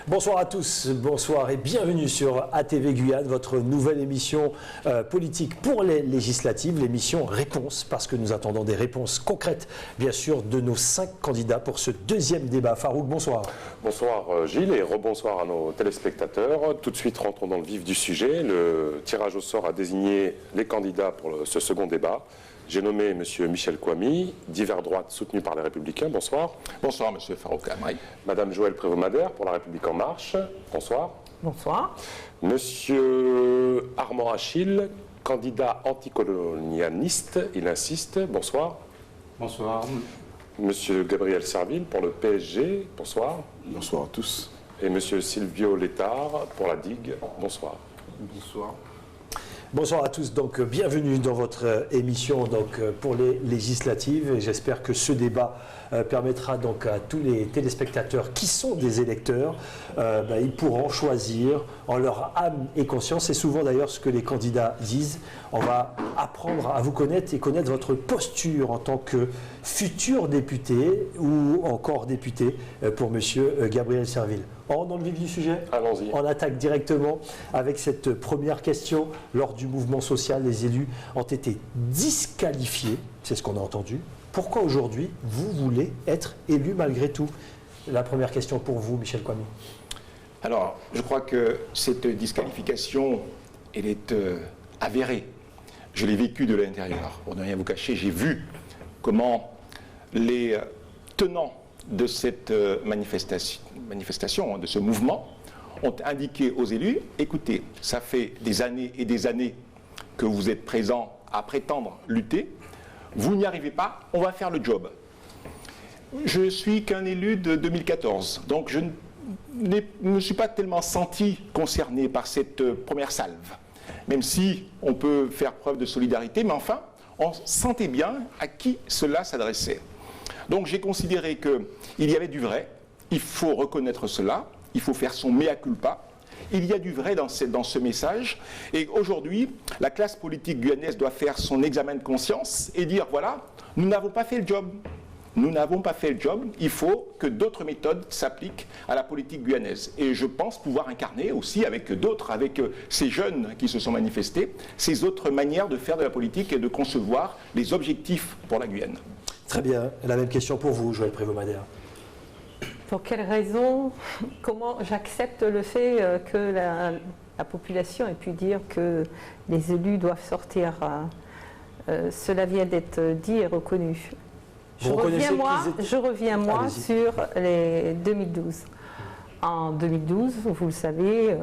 Bonsoir à tous, bonsoir et bienvenue sur ATV Guyane, votre nouvelle émission politique pour les législatives, l'émission Réponse, parce que nous attendons des réponses concrètes, bien sûr, de nos 5 candidats pour ce deuxième débat. Farouk, bonsoir. Bonsoir Gilles et rebonsoir à nos téléspectateurs. Tout de suite, rentrons dans le vif du sujet. Le tirage au sort a désigné les candidats pour ce second débat. J'ai nommé M. Michel Kouami, divers droite soutenu par les Républicains. Bonsoir. Bonsoir, M. Farouk Amri. Madame Joëlle Prévost-Madère pour la République En Marche. Bonsoir. Bonsoir. Monsieur Armand Achille, candidat anticolonialiste, il insiste. Bonsoir. Bonsoir. Monsieur Gabriel Serville pour le PSG. Bonsoir. Bonsoir à tous. Et Monsieur Silvio Létard pour la DIG. Bonsoir. Bonsoir. Bonsoir à tous, donc bienvenue dans votre émission pour les législatives. Et j'espère que ce débat permettra donc à tous les téléspectateurs qui sont des électeurs, ils pourront choisir en leur âme et conscience. C'est souvent d'ailleurs ce que les candidats disent. On va apprendre à vous connaître et connaître votre posture en tant que futur député ou encore député pour Monsieur Gabriel Serville. On rentre dans le vif du sujet. Allons-y. On attaque directement avec cette première question. Lors du mouvement social, les élus ont été disqualifiés. C'est ce qu'on a entendu. Pourquoi aujourd'hui, vous voulez être élu malgré tout? La première question pour vous, Michel Kouami. Alors, je crois que cette disqualification, elle est avérée. Je l'ai vécue de l'intérieur. Pour ne rien vous cacher, j'ai vu comment les tenants de cette manifestation, de ce mouvement, ont indiqué aux élus, écoutez, ça fait des années et des années que vous êtes présents à prétendre lutter, vous n'y arrivez pas, on va faire le job. Je suis qu'un élu de 2014, donc je ne me suis pas tellement senti concerné par cette première salve, même si on peut faire preuve de solidarité, mais enfin, on sentait bien à qui cela s'adressait. Donc j'ai considéré qu'il y avait du vrai, il faut reconnaître cela, il faut faire son mea culpa. Il y a du vrai dans ce message. Et aujourd'hui, la classe politique guyanaise doit faire son examen de conscience et dire, voilà, nous n'avons pas fait le job. Nous n'avons pas fait le job. Il faut que d'autres méthodes s'appliquent à la politique guyanaise. Et je pense pouvoir incarner aussi avec d'autres, avec ces jeunes qui se sont manifestés, ces autres manières de faire de la politique et de concevoir les objectifs pour la Guyane. Très bien. La même question pour vous, Joëlle Prévost-Madère. Pour quelle raison, comment j'accepte le fait que la population ait pu dire que les élus doivent sortir? Cela vient d'être dit et reconnu. Je reviens moi sur les 2012. En 2012, vous le savez,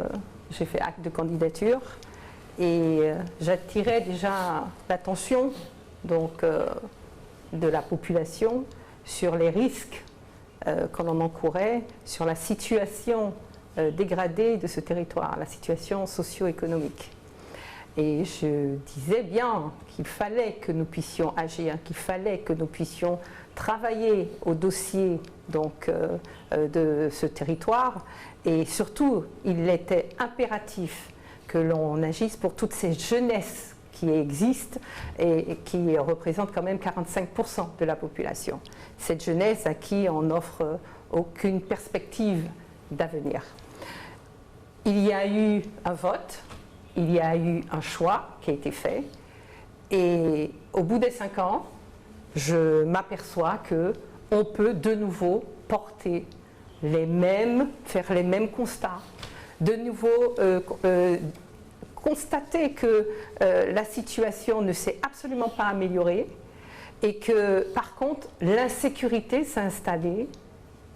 j'ai fait acte de candidature et j'attirais déjà l'attention de la population sur les risques que l'on encourait, sur la situation dégradée de ce territoire, la situation socio-économique. Et je disais bien qu'il fallait que nous puissions agir, qu'il fallait que nous puissions travailler au dossier de ce territoire. Et surtout, il était impératif que l'on agisse pour toutes ces jeunesses qui existent et qui représentent quand même 45% de la population. Cette jeunesse à qui on n'offre aucune perspective d'avenir. Il y a eu un vote, il y a eu un choix qui a été fait et au bout des 5 ans, je m'aperçois qu'on peut de nouveau porter faire les mêmes constats, de nouveau constater que la situation ne s'est absolument pas améliorée et que, par contre, l'insécurité s'est installée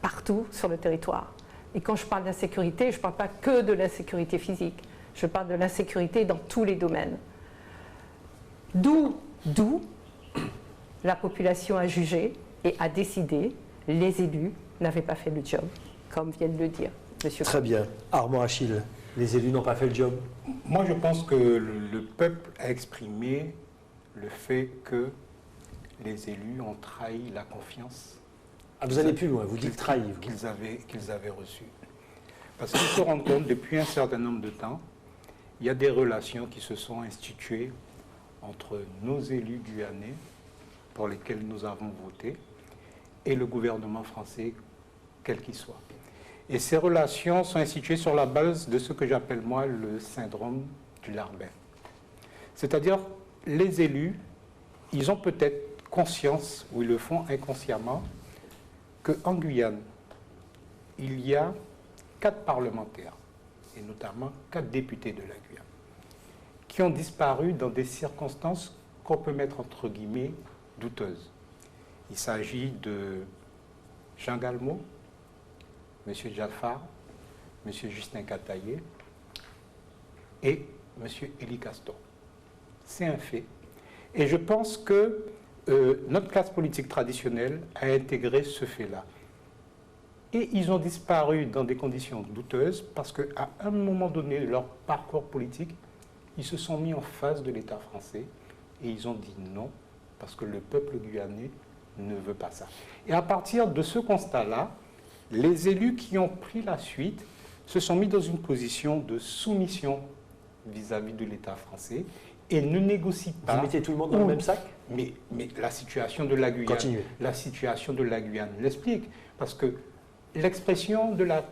partout sur le territoire. Et quand je parle d'insécurité, je ne parle pas que de l'insécurité physique, je parle de l'insécurité dans tous les domaines. D'où la population a jugé et a décidé, les élus n'avaient pas fait le job, comme vient de le dire M. Très bien. Armand Achille, les élus n'ont pas fait le job? Moi, je pense que le peuple a exprimé le fait que les élus ont trahi la confiance. Ah, vous allez plus loin, vous dites trahi. Qu'ils avaient reçue. Parce qu'ils se rendent compte, depuis un certain nombre de temps, il y a des relations qui se sont instituées entre nos élus guyanais, pour lesquels nous avons voté, et le gouvernement français, quel qu'il soit. Et ces relations sont instituées sur la base de ce que j'appelle moi le syndrome du larbin. C'est-à-dire, les élus, ils ont peut-être conscience, ou ils le font inconsciemment, qu'en Guyane, il y a 4 parlementaires, et notamment 4 députés de la Guyane, qui ont disparu dans des circonstances qu'on peut mettre entre guillemets douteuses. Il s'agit de Jean Galmo, M. Jaffar, M. Justin Kataye et M. Élie Castor. C'est un fait. Et je pense que notre classe politique traditionnelle a intégré ce fait-là. Et ils ont disparu dans des conditions douteuses parce qu'à un moment donné de leur parcours politique, ils se sont mis en face de l'État français et ils ont dit non parce que le peuple guyanais ne veut pas ça. Et à partir de ce constat-là, les élus qui ont pris la suite se sont mis dans une position de soumission vis-à-vis de l'État français et ne négocient pas. Vous mettez tout le monde dans le même sac? Mais la situation de la Guyane, Continuez. la situation de la Guyane l'explique. Parce que l'expression de la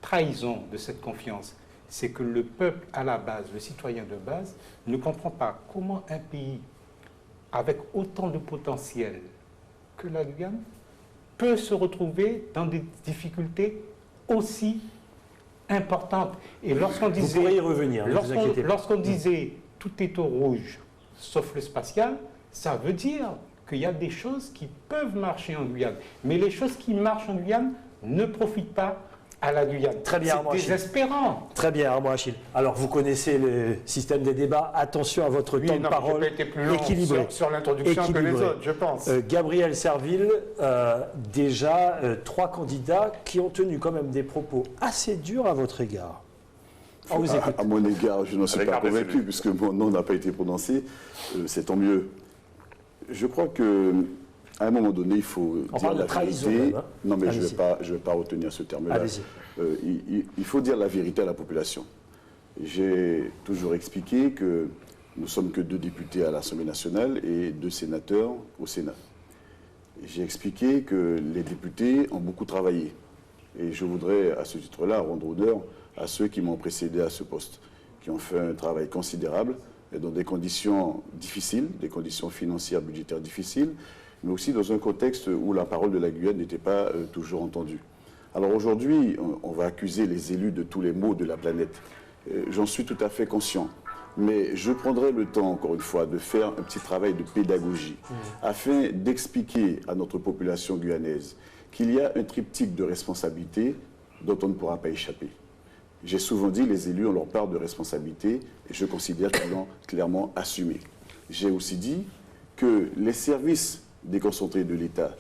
trahison de cette confiance, c'est que le peuple à la base, le citoyen de base, ne comprend pas comment un pays avec autant de potentiel que la Guyane peut se retrouver dans des difficultés aussi importantes. Et lorsqu'on disait, vous pourrez y revenir, ne vous inquiétez pas. Lorsqu'on disait tout est au rouge, sauf le spatial, ça veut dire qu'il y a des choses qui peuvent marcher en Guyane. Mais les choses qui marchent en Guyane ne profitent pas à la Guyane. Très bien, c'est désespérant. Très bien, Armand Achille. Alors, vous connaissez le système des débats. Attention à votre temps de parole équilibré. Sur l'introduction que les autres, je pense. Gabriel Serville, déjà 3 candidats qui ont tenu quand même des propos assez durs à votre égard. On vous écoute. À mon égard, je n'en suis pas convaincu, puisque mon nom n'a pas été prononcé. C'est tant mieux. Je crois que à un moment donné, il faut dire la vérité. Même, hein. Non, mais je ne vais pas retenir ce terme-là. Il faut dire la vérité à la population. J'ai toujours expliqué que nous ne sommes que 2 députés à l'Assemblée nationale et 2 sénateurs au Sénat. J'ai expliqué que les députés ont beaucoup travaillé. Et je voudrais, à ce titre-là, rendre honneur à ceux qui m'ont précédé à ce poste, qui ont fait un travail considérable et dans des conditions difficiles, des conditions financières, budgétaires difficiles, mais aussi dans un contexte où la parole de la Guyane n'était pas toujours entendue. Alors aujourd'hui, on va accuser les élus de tous les maux de la planète. J'en suis tout à fait conscient. Mais je prendrai le temps, encore une fois, de faire un petit travail de pédagogie afin d'expliquer à notre population guyanaise qu'il y a un triptyque de responsabilités dont on ne pourra pas échapper. J'ai souvent dit les élus ont leur part de responsabilité et je considère qu'ils l'ont clairement assumé. J'ai aussi dit que les services déconcentrés de l'État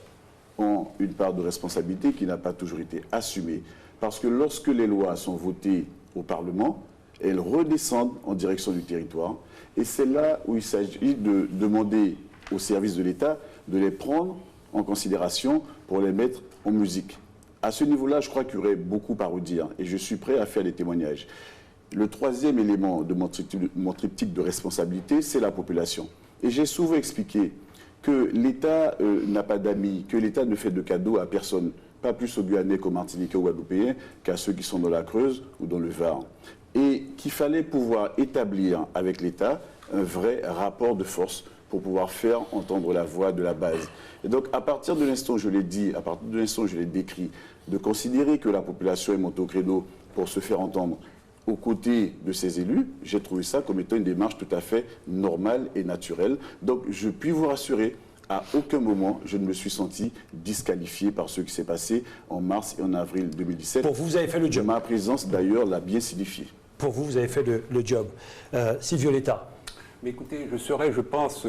ont une part de responsabilité qui n'a pas toujours été assumée parce que lorsque les lois sont votées au Parlement, elles redescendent en direction du territoire et c'est là où il s'agit de demander aux services de l'État de les prendre en considération pour les mettre en musique. À ce niveau-là, je crois qu'il y aurait beaucoup à redire et je suis prêt à faire des témoignages. Le 3e élément de mon triptyque de responsabilité, c'est la population. Et j'ai souvent expliqué que l'État n'a pas d'amis, que l'État ne fait de cadeaux à personne, pas plus aux Guyanais qu'aux Martiniquais ou Guadeloupéens, qu'à ceux qui sont dans la Creuse ou dans le Var. Et qu'il fallait pouvoir établir avec l'État un vrai rapport de force pour pouvoir faire entendre la voix de la base. Et donc, à partir de l'instant où je l'ai dit, à partir de l'instant où je l'ai décrit, de considérer que la population est montée au créneau pour se faire entendre aux côtés de ses élus, j'ai trouvé ça comme étant une démarche tout à fait normale et naturelle. Donc, je puis vous rassurer, à aucun moment, je ne me suis senti disqualifié par ce qui s'est passé en mars et en avril 2017. Pour vous, vous avez fait le job. Ma présence, d'ailleurs, l'a bien signifié. Pour vous, vous avez fait le job. Silvio Letta. Mais écoutez, je serai, je pense,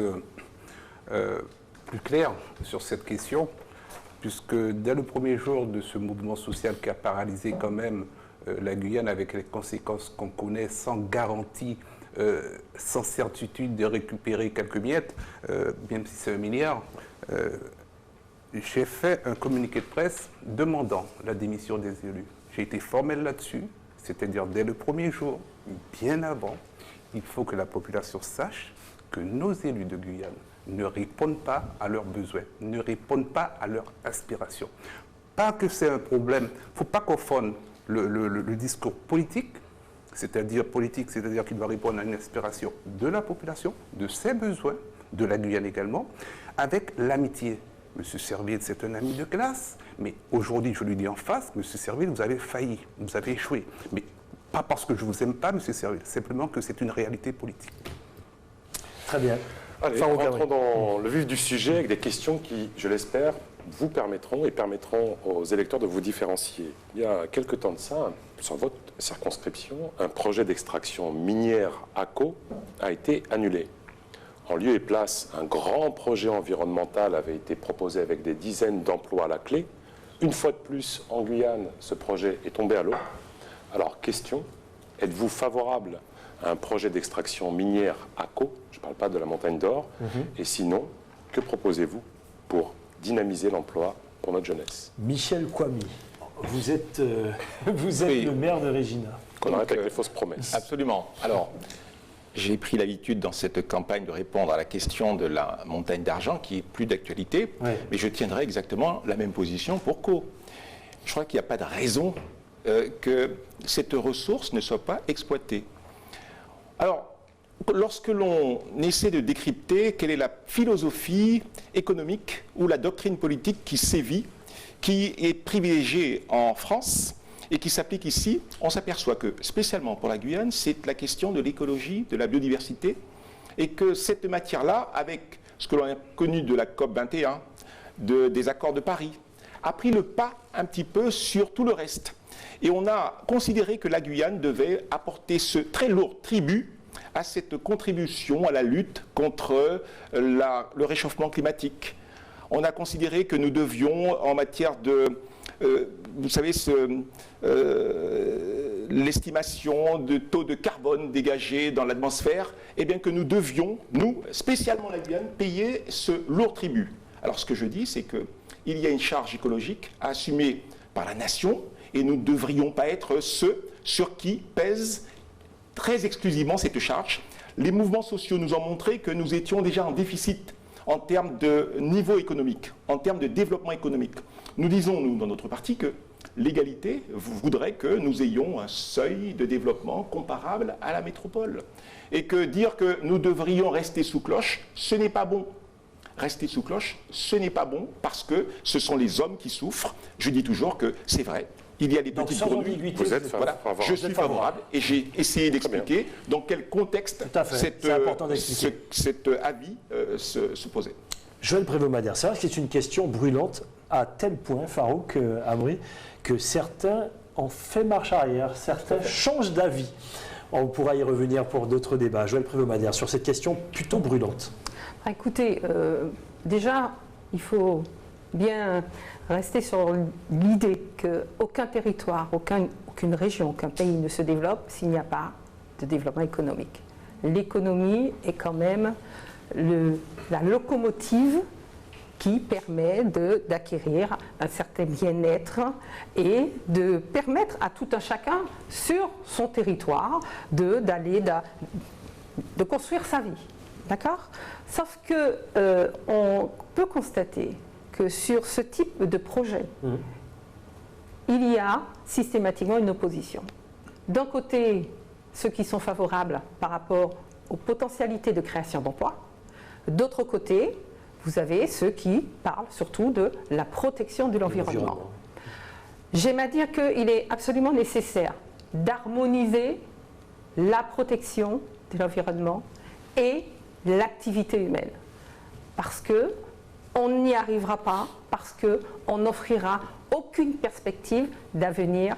plus clair sur cette question, puisque dès le premier jour de ce mouvement social qui a paralysé quand même la Guyane avec les conséquences qu'on connaît, sans garantie, sans certitude de récupérer quelques miettes, même si c'est 1 milliard, j'ai fait un communiqué de presse demandant la démission des élus. J'ai été formel là-dessus, c'est-à-dire dès le premier jour, bien avant, il faut que la population sache que nos élus de Guyane ne répondent pas à leurs besoins, ne répondent pas à leurs aspirations. Pas que c'est un problème, il ne faut pas confondre le discours politique, c'est-à-dire qu'il doit répondre à une aspiration de la population, de ses besoins, de la Guyane également, avec l'amitié. M. Serville, c'est un ami de classe, mais aujourd'hui, je lui dis en face, M. Serville, vous avez failli, vous avez échoué. Mais pas parce que je ne vous aime pas, M. Serville, simplement que c'est une réalité politique. Très bien. Allez, rentrons dans le vif du sujet avec des questions qui, je l'espère, vous permettront aux électeurs de vous différencier. Il y a quelque temps de ça, sur votre circonscription, un projet d'extraction minière ACO a été annulé. En lieu et place, un grand projet environnemental avait été proposé avec des dizaines d'emplois à la clé. Une fois de plus, en Guyane, ce projet est tombé à l'eau. Alors, question, êtes-vous favorable à un projet d'extraction minière ACO? Je ne parle pas de la Montagne d'Or. Et sinon, que proposez-vous pour dynamiser l'emploi pour notre jeunesse? Michel Kwami, vous êtes le maire de Regina. Qu'on arrête avec les fausses promesses. Absolument. Alors, j'ai pris l'habitude dans cette campagne de répondre à la question de la montagne d'argent qui est plus d'actualité, mais je tiendrai exactement la même position pour Co. Je crois qu'il n'y a pas de raison que cette ressource ne soit pas exploitée. Alors, lorsque l'on essaie de décrypter quelle est la philosophie économique ou la doctrine politique qui sévit, qui est privilégiée en France et qui s'applique ici, on s'aperçoit que, spécialement pour la Guyane, c'est la question de l'écologie, de la biodiversité, et que cette matière-là, avec ce que l'on a connu de la COP 21, des accords de Paris, a pris le pas un petit peu sur tout le reste. Et on a considéré que la Guyane devait apporter ce très lourd tribut à cette contribution à la lutte contre le réchauffement climatique. On a considéré que nous devions, en matière de, vous savez, l'estimation de taux de carbone dégagé dans l'atmosphère, eh bien que nous devions, nous, spécialement la Guyane, payer ce lourd tribut. Alors ce que je dis, c'est qu'il y a une charge écologique à assumer par la nation, et nous ne devrions pas être ceux sur qui pèse très exclusivement cette charge. Les mouvements sociaux nous ont montré que nous étions déjà en déficit en termes de niveau économique, en termes de développement économique. Nous disons, nous, dans notre parti, que l'égalité voudrait que nous ayons un seuil de développement comparable à la métropole. Et que dire que nous devrions rester sous cloche, ce n'est pas bon. Rester sous cloche, ce n'est pas bon parce que ce sont les hommes qui souffrent. Je dis toujours que c'est vrai. Il y a des petites grenouilles. Je suis favorable et j'ai essayé d'expliquer dans quel contexte cet avis se posait. Joël Prévost-Madère, c'est vrai que c'est une question brûlante à tel point, Farouk Amri, que certains ont fait marche arrière, certains changent d'avis. On pourra y revenir pour d'autres débats. Joël Prévost-Madère, sur cette question plutôt brûlante. Écoutez, déjà, il faut bien rester sur l'idée qu'aucun territoire, aucune région, aucun pays ne se développe s'il n'y a pas de développement économique. L'économie est quand même la locomotive qui permet d'acquérir un certain bien-être et de permettre à tout un chacun sur son territoire de construire sa vie. D'accord ? Sauf que on peut constater que sur ce type de projet, il y a systématiquement une opposition. D'un côté, ceux qui sont favorables par rapport aux potentialités de création d'emplois. D'autre côté, vous avez ceux qui parlent surtout de la protection de l'environnement. J'aime à dire qu'il est absolument nécessaire d'harmoniser la protection de l'environnement et l'activité humaine. Parce qu'on n'y arrivera pas, parce qu'on n'offrira aucune perspective d'avenir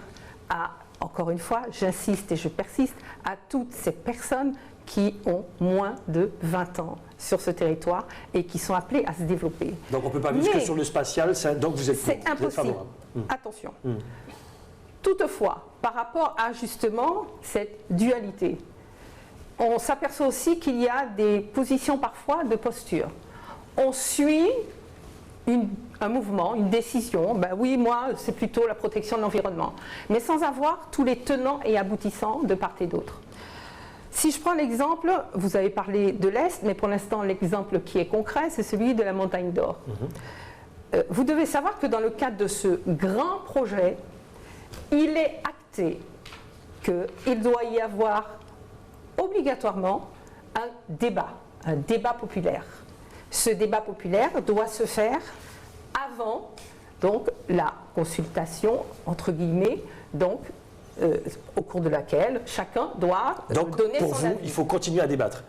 à, encore une fois, j'insiste et je persiste, à toutes ces personnes qui ont moins de 20 ans sur ce territoire et qui sont appelées à se développer. Donc on ne peut pas vivre que sur le spatial, donc vous êtes c'est impossible. Attention. Toutefois, par rapport à justement cette dualité, on s'aperçoit aussi qu'il y a des positions parfois de posture. On suit un mouvement, une décision, ben oui, moi, c'est plutôt la protection de l'environnement, mais sans avoir tous les tenants et aboutissants de part et d'autre. Si je prends l'exemple, vous avez parlé de l'Est, mais pour l'instant, l'exemple qui est concret, c'est celui de la Montagne d'Or. Vous devez savoir que dans le cadre de ce grand projet, il est acté qu'il doit y avoir obligatoirement un débat populaire. Ce débat populaire doit se faire avant donc, la consultation, entre guillemets, donc, au cours de laquelle chacun doit donner pour son vous, avis. il faut continuer à débattre.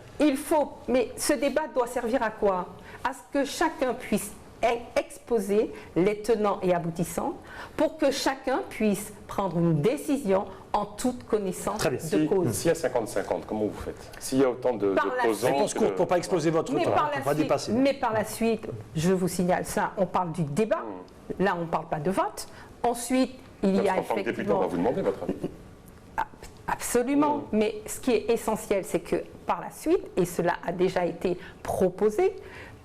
Mais ce débat doit servir à quoi? À ce que chacun puisse exposer les tenants et aboutissants pour que chacun puisse prendre une décision en toute connaissance de cause. S'il y a 50-50, comment vous faites? S'il y a autant d'opposants... Réponse courte pour ne pas exploser votre temps, pour ne pas dépasser. Mais par la suite, je vous signale ça, on parle du débat, là on ne parle pas de vote. Ensuite, il y a effectivement... En tant que député, on va vous demander votre avis. Absolument, mais ce qui est essentiel, c'est que par la suite, et cela a déjà été proposé,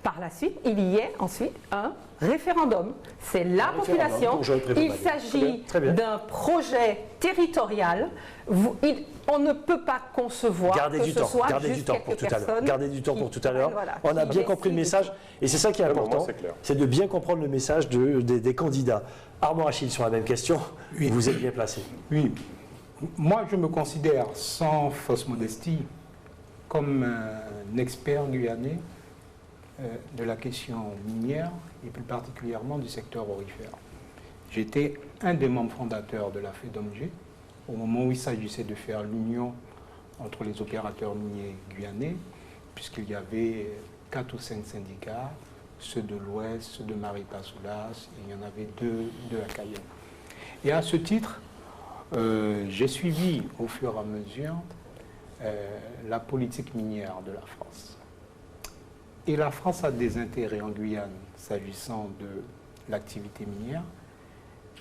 par la suite, il y ait ensuite un référendum. C'est la population. Il s'agit d'un projet territorial. On ne peut pas concevoir que ce soit juste quelques personnes. Gardez du temps pour tout à l'heure. Voilà, on a bien compris le message. Et c'est ça qui est important, c'est de bien comprendre le message des candidats. Armand Achille, sur la même question, vous êtes bien placé. Oui. Moi, je me considère, sans fausse modestie, comme un expert guyanais de la question minière et plus particulièrement du secteur aurifère. J'étais un des membres fondateurs de la FEDOMG au moment où il s'agissait de faire l'union entre les opérateurs miniers guyanais, puisqu'il y avait 4 ou 5 syndicats, ceux de l'Ouest, ceux de Maripasoula, et il y en avait deux à Cayenne. Et à ce titre, j'ai suivi au fur et à mesure la politique minière de la France. Et la France a des intérêts en Guyane, s'agissant de l'activité minière,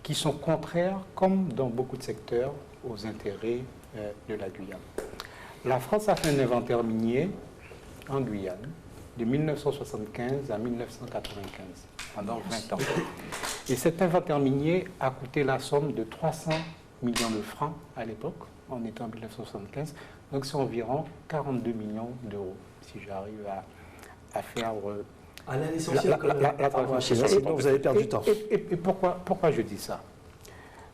qui sont contraires, comme dans beaucoup de secteurs, aux intérêts de la Guyane. La France a fait un inventaire minier en Guyane de 1975 à 1995, pendant 20 ans. Et cet inventaire minier a coûté la somme de 300 millions de francs à l'époque, on était en 1975, donc c'est environ 42 millions d'euros, si j'arrive à faire à l'essentiel, la transition. Sinon, vous avez perdu du temps. Et pourquoi je dis ça?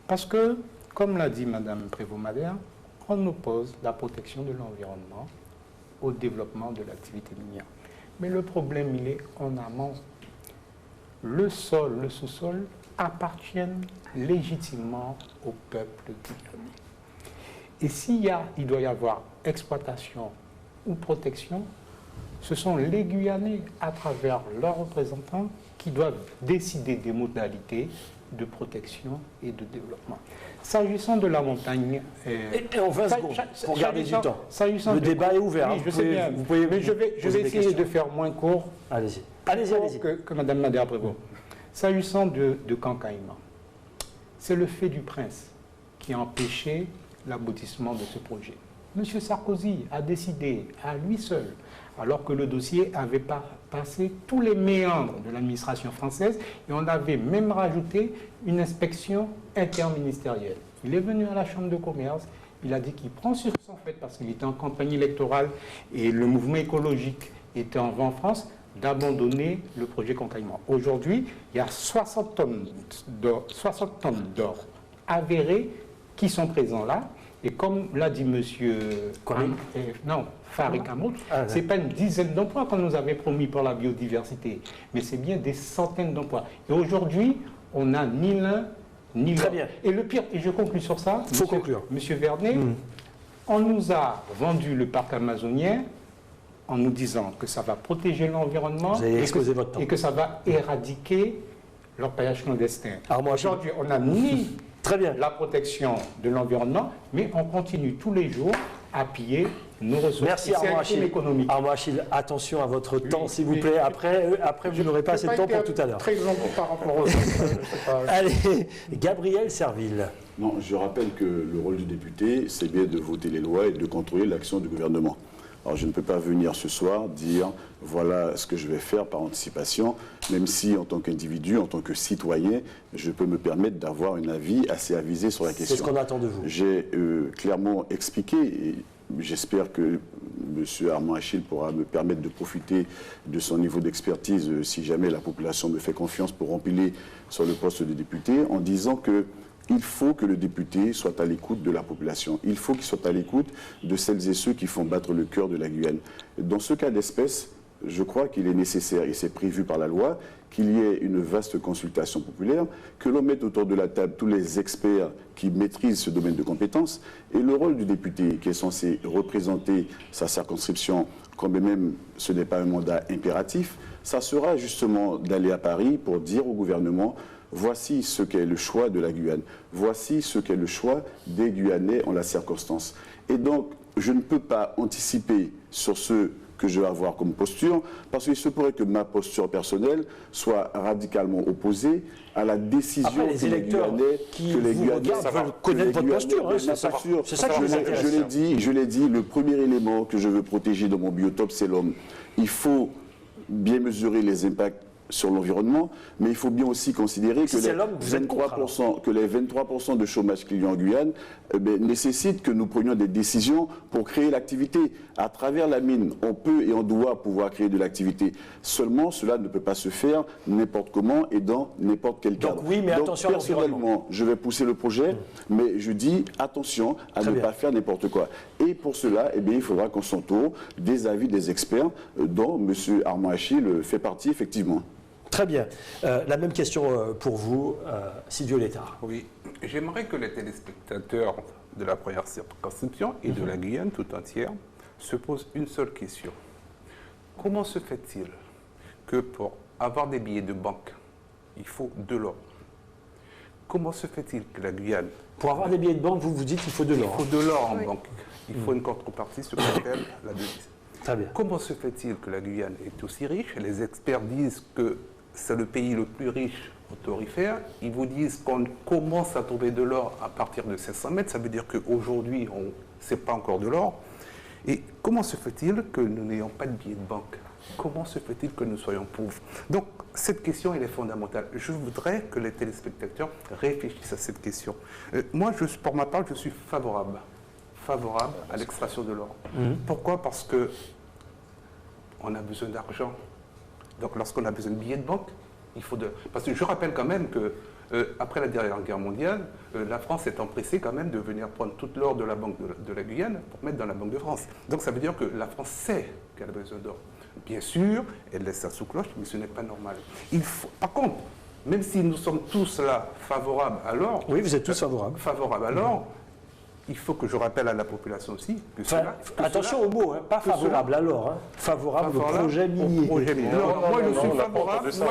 Parce que, comme l'a dit Mme Prévost-Madère, on oppose la protection de l'environnement au développement de l'activité minière. Mais le problème, il est en amont. Le sol, le sous-sol appartiennent légitimement au peuple guyanais. Et il doit y avoir exploitation ou protection, ce sont les Guyanais, à travers leurs représentants, qui doivent décider des modalités de protection et de développement. S'agissant de la montagne... Et en 20 secondes, pour garder du temps. Le débat est ouvert. Oui, je sais bien. Mais je vais essayer de faire moins court que Mme Madère Prévost. S'agissant de Cancaïman, c'est le fait du prince qui a empêché l'aboutissement de ce projet. M. Sarkozy a décidé à lui seul, alors que le dossier avait passé tous les méandres de l'administration française et on avait même rajouté une inspection interministérielle. Il est venu à la Chambre de commerce, il a dit qu'il prend sur son fait, parce qu'il était en campagne électorale et le mouvement écologique était en vent en France, d'abandonner le projet Cancaïman. Aujourd'hui, il y a 60 tonnes d'or avérées qui sont présents là. Et comme l'a dit M. Farid Hamoud, ce n'est pas une dizaine d'emplois qu'on nous avait promis pour la biodiversité, mais c'est bien des centaines d'emplois. Et aujourd'hui, on n'a ni l'un ni l'autre. Et le pire, et je conclue sur ça, M. Vernet, on nous a vendu le parc amazonien en nous disant que ça va protéger l'environnement et que ça va éradiquer l'orpaillage clandestin. Aujourd'hui, on n'a ni la protection de l'environnement, mais on continue tous les jours à piller nos ressources. Merci Armand Achille. Armand Achille, attention à votre temps, s'il vous plaît. Après vous n'aurez pas assez de temps pour tout à l'heure. Très long par rapport aux autres. Allez, Gabriel Serville. Non, je rappelle que le rôle du député, c'est bien de voter les lois et de contrôler l'action du gouvernement. Alors je ne peux pas venir ce soir dire voilà ce que je vais faire par anticipation, même si en tant qu'individu, en tant que citoyen, je peux me permettre d'avoir un avis assez avisé sur la question. C'est ce qu'on attend de vous. J'ai clairement expliqué, et j'espère que M. Armand Achille pourra me permettre de profiter de son niveau d'expertise si jamais la population me fait confiance pour remplir sur le poste de député, en disant que il faut que le député soit à l'écoute de la population. Il faut qu'il soit à l'écoute de celles et ceux qui font battre le cœur de la Guyane. Dans ce cas d'espèce, je crois qu'il est nécessaire, et c'est prévu par la loi, qu'il y ait une vaste consultation populaire, que l'on mette autour de la table tous les experts qui maîtrisent ce domaine de compétences. Et le rôle du député, qui est censé représenter sa circonscription, quand même ce n'est pas un mandat impératif, ça sera justement d'aller à Paris pour dire au gouvernement: voici ce qu'est le choix de la Guyane, voici ce qu'est le choix des Guyanais en la circonstance. Et donc, je ne peux pas anticiper sur ce que je vais avoir comme posture, parce qu'il se pourrait que ma posture personnelle soit radicalement opposée à la décision après, les électeurs qui vous regardent veulent connaître votre posture. C'est ça qui vous intéresse. Je l'ai dit, le premier élément que je veux protéger dans mon biotope, c'est l'homme. Il faut bien mesurer les impacts sur l'environnement, mais il faut bien aussi considérer que les 23% de chômage qu'il y a en Guyane nécessitent que nous prenions des décisions pour créer l'activité. À travers la mine, on peut et on doit pouvoir créer de l'activité. Seulement, cela ne peut pas se faire n'importe comment et dans n'importe quel cadre. Donc oui, mais attention à l'environnement. Personnellement, je vais pousser le projet, mais je dis attention à ne pas faire n'importe quoi. Et pour cela, il faudra qu'on s'entoure des avis des experts, dont M. Armand Achille fait partie effectivement. Très bien. La même question pour vous, Silvio Létard. Oui, j'aimerais que les téléspectateurs de la première circonscription et de la Guyane tout entière se posent une seule question. Comment se fait-il que pour avoir des billets de banque, il faut de l'or? Comment se fait-il que la Guyane... Pour avoir des billets de banque, vous dites qu'il faut de l'or. Il faut de l'or en banque. Il faut une contrepartie, ce qu'on appelle la devise. Très bien. Comment se fait-il que la Guyane est aussi riche? Les experts disent que c'est le pays le plus riche autorifère. Ils vous disent qu'on commence à trouver de l'or à partir de 700 mètres. Ça veut dire qu'aujourd'hui, on ne sait pas encore de l'or. Et comment se fait-il que nous n'ayons pas de billets de banque? Comment se fait-il que nous soyons pauvres? Donc, cette question, elle est fondamentale. Je voudrais que les téléspectateurs réfléchissent à cette question. Moi, pour ma part, je suis favorable à l'extraction de l'or. Pourquoi? Parce que on a besoin d'argent. Donc, lorsqu'on a besoin de billets de banque, il faut de... Parce que je rappelle quand même que après la dernière guerre mondiale, la France est empressée quand même de venir prendre toute l'or de la banque de la Guyane pour mettre dans la Banque de France. Donc, ça veut dire que la France sait qu'elle a besoin d'or. Bien sûr, elle laisse ça sous cloche, mais ce n'est pas normal. Par contre, même si nous sommes tous là favorables à l'or... Oui, vous êtes tous favorables. Favorables à l'or, il faut que je rappelle à la population aussi que attention aux mots, pas favorable à l'or, favorable au projet minier. Moi,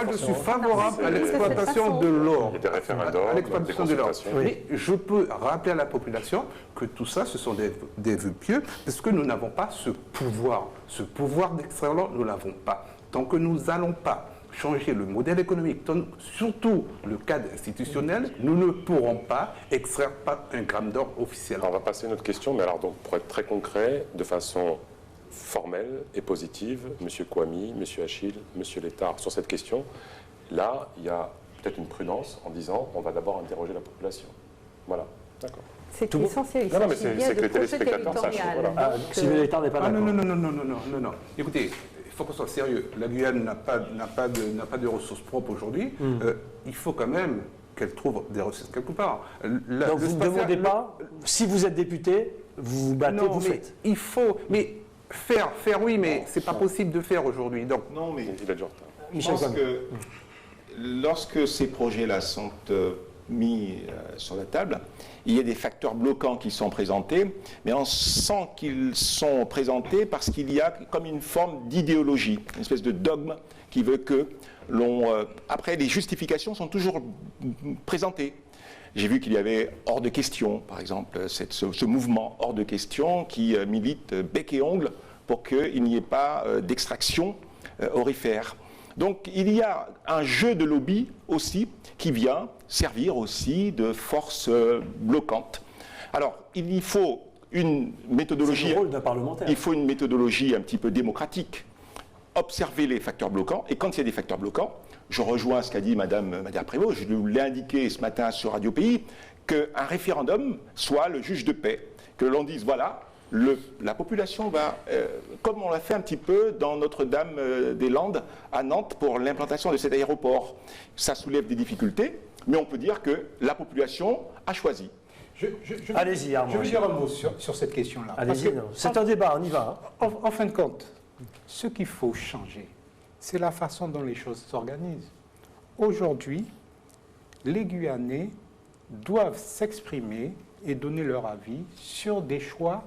je suis favorable à l'exploitation de l'or. Il y a des référendums, à l'exploitation de l'or. consultations. Mais je peux rappeler à la population que tout ça, ce sont des vœux pieux, parce que nous n'avons pas ce pouvoir. Ce pouvoir d'extraire l'or, nous ne l'avons pas. Tant que nous n'allons pas changer le modèle économique, surtout le cadre institutionnel, nous ne pourrons pas extraire pas un gramme d'or officiel. Alors, on va passer à une autre question, mais alors donc, pour être très concret, de façon formelle et positive, M. Kwame, M. Achille, M. Létard, sur cette question, là, il y a peut-être une prudence en disant on va d'abord interroger la population. Voilà, d'accord. C'est essentiel. Non, mais c'est que les téléspectateurs sachent. Voilà. Silvio Létard n'est pas d'accord. Non. Écoutez, il faut qu'on soit sérieux. La Guyane n'a pas de ressources propres aujourd'hui. Il faut quand même qu'elle trouve des ressources quelque part. Donc vous ne demandez pas, si vous êtes député, vous vous battez, vous faites. Il faut, mais faire oui, mais c'est pas possible de faire aujourd'hui. Donc non, mais il a du retard. Je pense que lorsque ces projets-là sont mis sur la table, il y a des facteurs bloquants qui sont présentés, mais on sent qu'ils sont présentés parce qu'il y a comme une forme d'idéologie, une espèce de dogme qui veut que après, les justifications sont toujours présentées. J'ai vu qu'il y avait hors de question, par exemple, ce mouvement hors de question qui milite bec et ongle pour qu'il n'y ait pas d'extraction aurifère. Donc il y a un jeu de lobby aussi qui vient servir aussi de force bloquante. Alors il faut une méthodologie. C'est le rôle d'un parlementaire. Il faut une méthodologie un petit peu démocratique. Observer les facteurs bloquants, et quand il y a des facteurs bloquants, je rejoins ce qu'a dit Madame Prévost, je l'ai indiqué ce matin sur Radio Pays, qu'un référendum soit le juge de paix, que l'on dise voilà, la population va, comme on l'a fait un petit peu dans Notre-Dame-des-Landes à Nantes pour l'implantation de cet aéroport. Ça soulève des difficultés. mais on peut dire que la population a choisi. Allez-y, Armand. Je veux dire un mot sur cette question-là. Allez-y, c'est un débat, on y va. En fin de compte, ce qu'il faut changer, c'est la façon dont les choses s'organisent. Aujourd'hui, les Guyanais doivent s'exprimer et donner leur avis sur des choix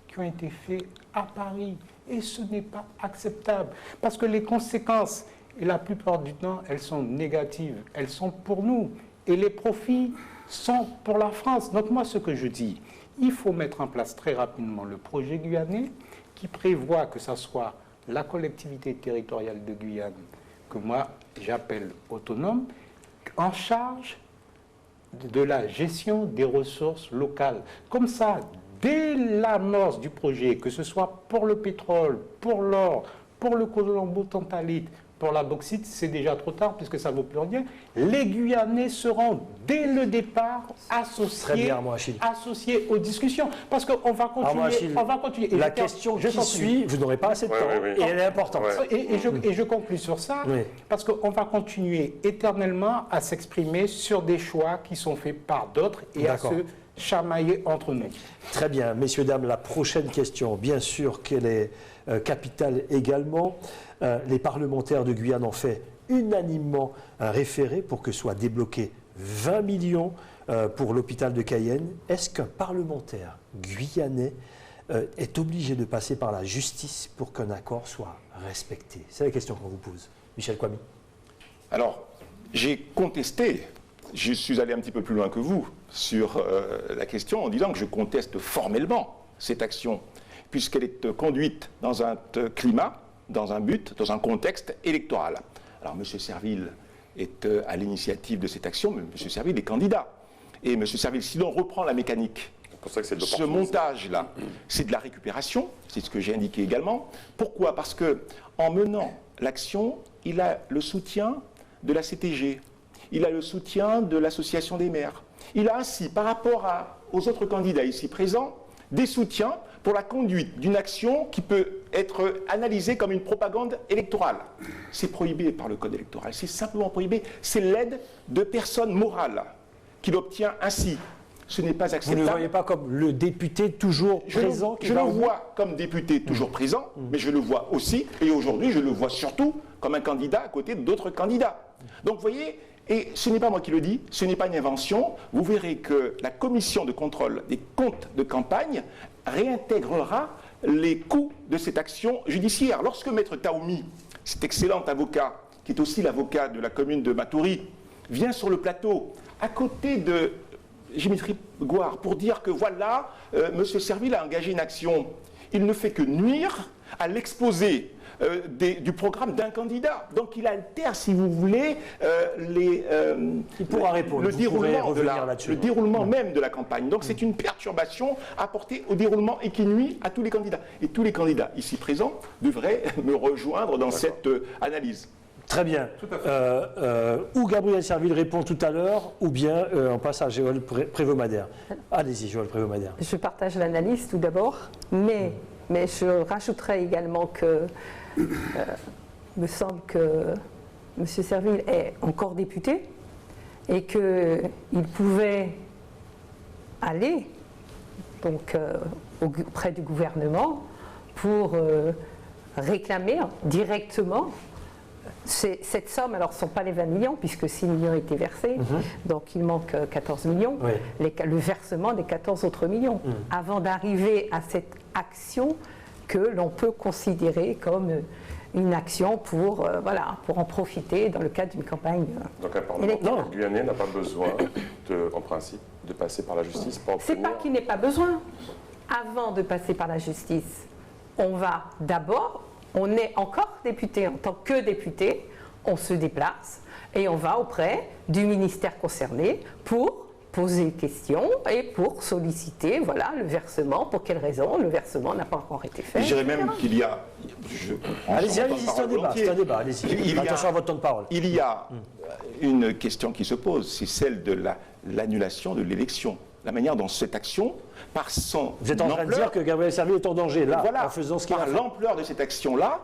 qui ont été faits à Paris. Et ce n'est pas acceptable. Parce que les conséquences, et la plupart du temps, elles sont négatives. Elles sont pour nous. Et les profits sont pour la France. Donc moi, ce que je dis, il faut mettre en place très rapidement le projet guyanais qui prévoit que ce soit la collectivité territoriale de Guyane, que moi j'appelle autonome, en charge de la gestion des ressources locales. Comme ça, dès l'amorce du projet, que ce soit pour le pétrole, pour l'or, pour le colombo-tantalite, pour la bauxite, c'est déjà trop tard puisque ça ne vaut plus rien. Les Guyanais seront dès le départ associés aux discussions. Parce qu'on va continuer. La question qui suit, vous n'aurez pas assez de temps, et elle est importante. Et je conclue sur ça, parce qu'on va continuer éternellement à s'exprimer sur des choix qui sont faits par d'autres et à se chamailler entre nous. Très bien. Messieurs, dames, la prochaine question, bien sûr qu'elle est capitale également. Les parlementaires de Guyane ont fait unanimement un référé pour que soit débloqué 20 millions pour l'hôpital de Cayenne. Est-ce qu'un parlementaire guyanais est obligé de passer par la justice pour qu'un accord soit respecté? C'est la question qu'on vous pose. Michel Kwami. Alors, j'ai contesté, je suis allé un petit peu plus loin que vous sur la question en disant que je conteste formellement cette action, puisqu'elle est conduite dans un climat, dans un but, dans un contexte électoral. Alors, M. Serville est à l'initiative de cette action, mais M. Serville est candidat. Et M. Serville, si l'on reprend la mécanique, ce montage-là, c'est de la récupération, c'est ce que j'ai indiqué également. Pourquoi? Parce qu'en menant l'action, il a le soutien de la CTG, il a le soutien de l'Association des maires. Il a ainsi, par rapport aux autres candidats ici présents, des soutiens pour la conduite d'une action qui peut être analysée comme une propagande électorale. C'est prohibé par le code électoral, c'est simplement prohibé. C'est l'aide de personnes morales qu'il obtient ainsi. Ce n'est pas acceptable. Vous ne le voyez pas comme le député toujours présent? Je le vois comme député toujours présent, mais je le vois aussi, et aujourd'hui je le vois surtout, comme un candidat à côté d'autres candidats. Donc vous voyez, et ce n'est pas moi qui le dis, ce n'est pas une invention, vous verrez que la commission de contrôle des comptes de campagne réintégrera les coûts de cette action judiciaire. Lorsque Maître Taoumi, cet excellent avocat, qui est aussi l'avocat de la commune de Matoury, vient sur le plateau, à côté de Dimitri Gouard, pour dire que voilà, M. Serville a engagé une action, il ne fait que nuire à l'exposé du programme d'un candidat. Donc il altère, si vous voulez, il pourra répondre. le déroulement même de la campagne. Donc c'est une perturbation apportée au déroulement et qui nuit à tous les candidats. Et tous les candidats ici présents devraient me rejoindre dans cette analyse. Très bien. Ou Gabriel Serville répond tout à l'heure, ou bien on passe à Joël Prévost-Madère. Allez-y, Joël Prévost-Madère. Je partage l'analyse tout d'abord, mais je rajouterais également que me semble que M. Serville est encore député et qu'il pouvait aller donc, auprès du gouvernement pour réclamer directement cette somme. Alors ce ne sont pas les 20 millions puisque 6 millions ont été versés, donc il manque 14 millions, le versement des 14 autres millions, avant d'arriver à cette action que l'on peut considérer comme une action pour en profiter dans le cadre d'une campagne. Donc un parlementaire guyanais n'a pas besoin, en principe, de passer par la justice pour obtenir... C'est pas qu'il n'ait pas besoin. Avant de passer par la justice, on est encore député, en tant que député, on se déplace et on va auprès du ministère concerné pour poser des questions et pour solliciter le versement. Pour quelle raison le versement n'a pas encore été fait? Je dirais même qu'il y a... Allez-y, c'est un débat. Allez-y. Attention à votre temps de parole. Il y a une question qui se pose, c'est celle de l'annulation de l'élection. La manière dont cette action, par son Vous êtes en train de dire que Gabriel Serville est en danger, là, en faisant ce qu'il a fait. Par l'ampleur de cette action-là,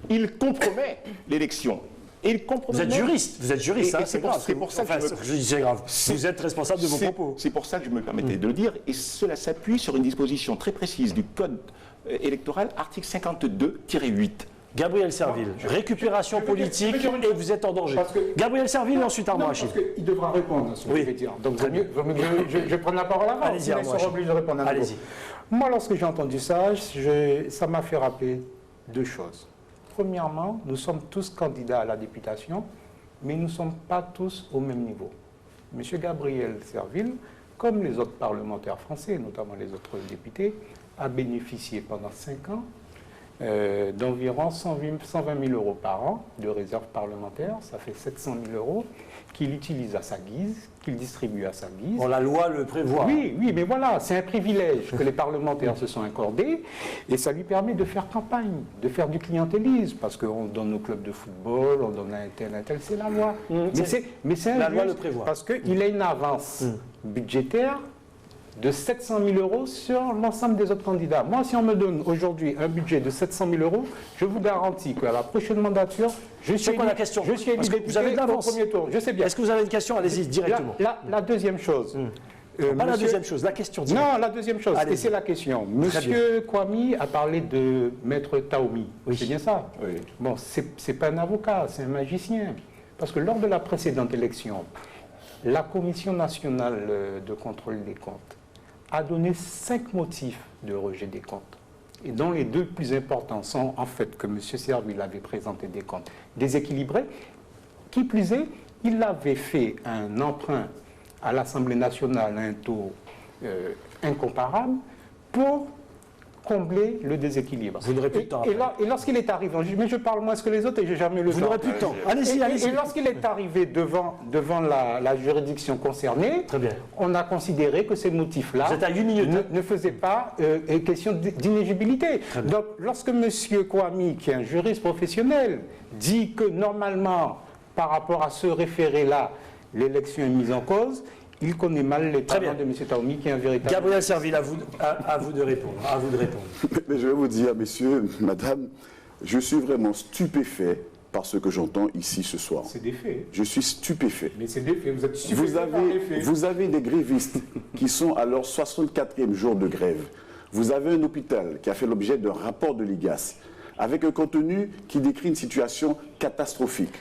il compromet l'élection. Et il compromet. Vous êtes juriste, hein, c'est grave. C'est pour ça que je dis c'est grave. Vous êtes responsable de vos propos. C'est pour ça que je me permettais de le dire, et cela s'appuie sur une disposition très précise du Code électoral, article 52-8. Gabriel Serville, récupération politique et vous êtes en danger. Gabriel Serville et ensuite Armand Achille. Parce qu'il devra répondre à ce que je vais dire. Donc je vais prendre la parole avant. Allez-y, Armand Achille. Obligé de répondre à nouveau. Moi, lorsque j'ai entendu ça, ça m'a fait rappeler deux choses. Premièrement, nous sommes tous candidats à la députation, mais nous ne sommes pas tous au même niveau. Monsieur Gabriel Serville, comme les autres parlementaires français, notamment les autres députés, a bénéficié pendant 5 ans d'environ 120 000 euros par an de réserve parlementaire, ça fait 700 000 euros, qu'il utilise à sa guise, qu'il distribue à sa guise. Bon, la loi le prévoit. Oui, mais voilà, c'est un privilège que les parlementaires se sont accordés, et ça lui permet de faire campagne, de faire du clientélisme, parce qu'on donne nos clubs de football, on donne un tel, c'est la loi. Mais c'est la loi le prévoit. Parce qu'il a une avance budgétaire de 700 000 euros sur l'ensemble des autres candidats. Moi, si on me donne aujourd'hui un budget de 700 000 euros, je vous garantis qu'à la prochaine mandature, je suis élu député vous avez de l'avance au premier tour. Je sais bien. Est-ce que vous avez une question? Allez-y, directement. La deuxième chose. Pas la deuxième chose, la question. Non, la deuxième chose, et c'est la question. Monsieur Kwame a parlé de Maître Taoumi. Oui. C'est bien ça? Oui. Bon, c'est pas un avocat, c'est un magicien. Parce que lors de la précédente élection, la Commission nationale de contrôle des comptes a donné 5 motifs de rejet des comptes, et dont les 2 plus importants sont en fait que M. Serville avait présenté des comptes déséquilibrés. Qui plus est, il avait fait un emprunt à l'Assemblée nationale à un taux incomparable pour combler le déséquilibre. Vous n'aurez plus de temps. Et lorsqu'il est arrivé, mais je parle moins que les autres et je n'ai jamais le temps. Vous n'aurez plus de temps. Allez-y, allez-y. Et lorsqu'il est arrivé devant la juridiction concernée, très bien, on a considéré que ces motifs-là ne faisaient pas question d'inéligibilité. Donc, lorsque M. Kwame, qui est un juriste professionnel, dit que normalement, par rapport à ce référé-là, l'élection est mise en cause, il connaît mal les talents de M. Taoumi, qui est un véritable... Gabriel Serville, à vous de répondre. Mais je vais vous dire, messieurs, madame, je suis vraiment stupéfait par ce que j'entends ici ce soir. C'est des faits. Je suis stupéfait. Mais c'est des faits, vous êtes stupéfait par les faits. Vous avez des grévistes qui sont à leur 64e jour de grève. Vous avez un hôpital qui a fait l'objet d'un rapport de l'IGAS, avec un contenu qui décrit une situation catastrophique.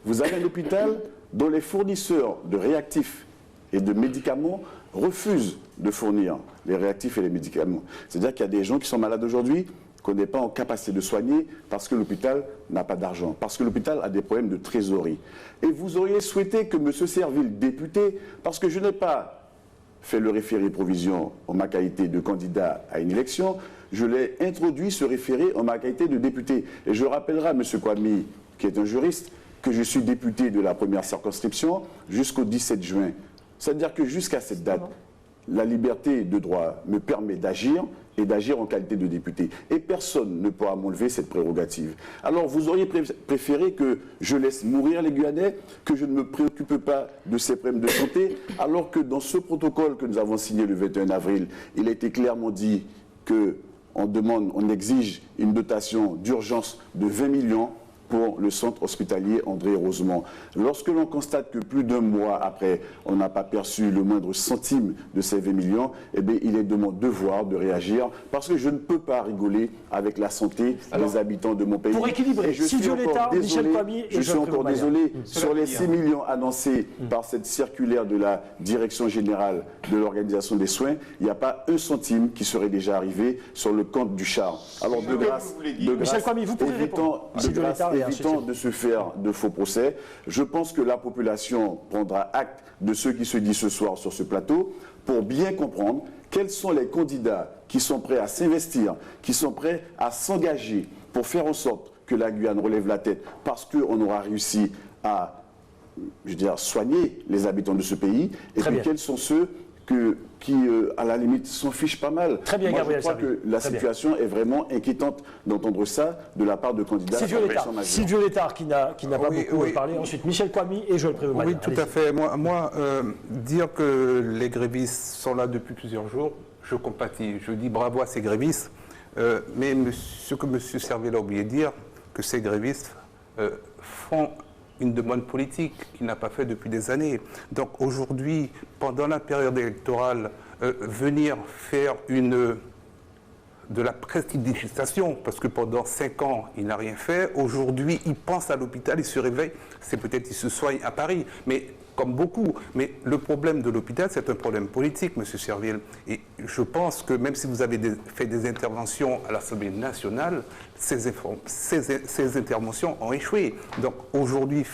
Vous avez un hôpital dont les fournisseurs de réactifs et de médicaments refusent de fournir les réactifs et les médicaments. C'est-à-dire qu'il y a des gens qui sont malades aujourd'hui qu'on n'est pas en capacité de soigner parce que l'hôpital n'a pas d'argent, parce que l'hôpital a des problèmes de trésorerie. Et vous auriez souhaité que M. Serville, député, parce que je n'ai pas fait le référé provision en ma qualité de candidat à une élection, je l'ai introduit ce référé en ma qualité de député. Et je rappellerai à M. Kwame, qui est un juriste, que je suis député de la première circonscription jusqu'au 17 juin. C'est-à-dire que jusqu'à cette date, la liberté de droit me permet d'agir et d'agir en qualité de député. Et personne ne pourra m'enlever cette prérogative. Alors vous auriez préféré que je laisse mourir les Guyanais, que je ne me préoccupe pas de ces problèmes de santé, alors que dans ce protocole que nous avons signé le 21 avril, il a été clairement dit on exige une dotation d'urgence de 20 millions pour le centre hospitalier André Rosemont. Lorsque l'on constate que plus d'1 mois après, on n'a pas perçu le moindre centime de ces 20 millions, eh bien, il est de mon devoir de réagir parce que je ne peux pas rigoler avec la santé des habitants de mon pays. Pour équilibrer, je suis encore désolé sur les 6 millions annoncés par cette circulaire de la Direction générale de l'organisation des soins, il n'y a pas un centime qui serait déjà arrivé sur le compte du char. Alors de grâce, évitant de se faire de faux procès, je pense que la population prendra acte de ce qui se dit ce soir sur ce plateau pour bien comprendre quels sont les candidats qui sont prêts à s'investir, qui sont prêts à s'engager pour faire en sorte que la Guyane relève la tête parce qu'on aura réussi à, soigner les habitants de ce pays. Et puis quels sont ceux qui, à la limite, s'en fichent pas mal. Très bien, Gabriel. Je crois que la situation est vraiment inquiétante d'entendre ça de la part de candidats. Sylvio Létard, qui n'a pas beaucoup parlé. Ensuite, Michel Kwame et Joël Prévost. Oui, tout à fait. Moi dire que les grévistes sont là depuis plusieurs jours, je compatis. Je dis bravo à ces grévistes. Mais ce que M. Serville a oublié de dire, que ces grévistes font une demande politique qu'il n'a pas fait depuis des années. Donc aujourd'hui, pendant la période électorale, venir faire de la prestidigitation, parce que pendant 5 ans, il n'a rien fait. Aujourd'hui, il pense à l'hôpital, il se réveille. C'est peut-être qu'il se soigne à Paris, mais comme beaucoup. Mais le problème de l'hôpital, c'est un problème politique, M. Serville. Et je pense que même si vous avez fait des interventions à l'Assemblée nationale, ces interventions ont échoué. Donc aujourd'hui,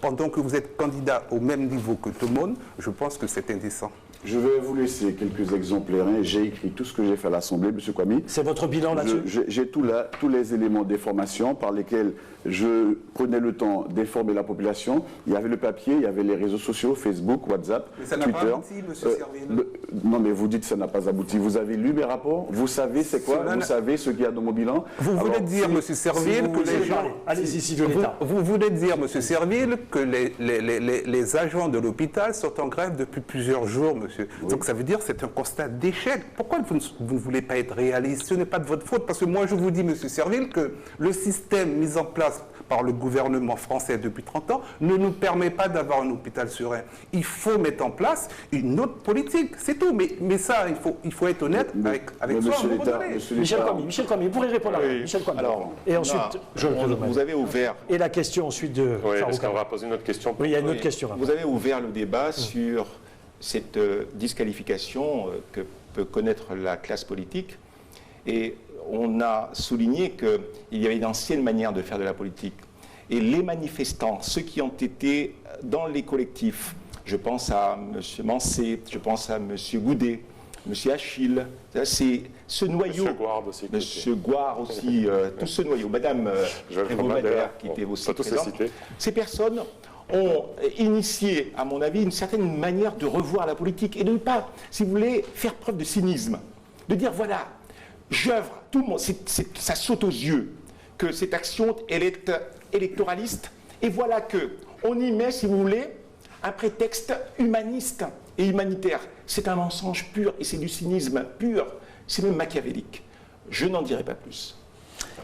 pendant que vous êtes candidat au même niveau que tout le monde, je pense que c'est indécent. Je vais vous laisser quelques exemplaires. J'ai écrit tout ce que j'ai fait à l'Assemblée, M. Kwame. C'est votre bilan là-dessus? J'ai tous les éléments d'information par lesquels je prenais le temps d'informer la population. Il y avait le papier, il y avait les réseaux sociaux, Facebook, WhatsApp, mais ça n'a Twitter. pas abouti, M. Serville. Non, mais vous dites que ça n'a pas abouti. Vous avez lu mes rapports, vous savez c'est quoi, vous savez ce qu'il y a dans mon bilan. Vous voulez dire, M. Serville, que les gens... Allez-y, si Violeta. Vous voulez dire, M. Serville, que les agents de l'hôpital sont en grève depuis plusieurs jours, monsieur. Oui. Donc ça veut dire que c'est un constat d'échec. Pourquoi vous ne voulez pas être réaliste? Ce n'est pas de votre faute, parce que moi je vous dis, M. Serville, que le système mis en place par le gouvernement français depuis 30 ans ne nous permet pas d'avoir un hôpital serein. Il faut mettre en place une autre politique, c'est tout. Mais ça, il faut être honnête avec soi. Michel Kwame, vous pourrez répondre à Michel Kwame. Alors, et ensuite, vous avez ouvert... Et la question ensuite de... Oui, parce qu'on va poser une autre question. Oui, il y a une autre question. Vous avez ouvert le débat sur cette disqualification que peut connaître la classe politique. Et on a souligné qu'il y avait d'anciennes manières de faire de la politique. Et les manifestants, ceux qui ont été dans les collectifs, je pense à M. Mancé, je pense à M. Goudet, M. Achille, c'est ce noyau, M. Gouard aussi, tout ce noyau, Mme Madère qui était aussi présente. Ces personnes ont initié, à mon avis, une certaine manière de revoir la politique et de ne pas, si vous voulez, faire preuve de cynisme. De dire, voilà, j'œuvre, tout le monde, ça saute aux yeux que cette action, elle est électoraliste. Et voilà qu'on y met, si vous voulez, un prétexte humaniste et humanitaire. C'est un mensonge pur et c'est du cynisme pur. C'est même machiavélique. Je n'en dirai pas plus.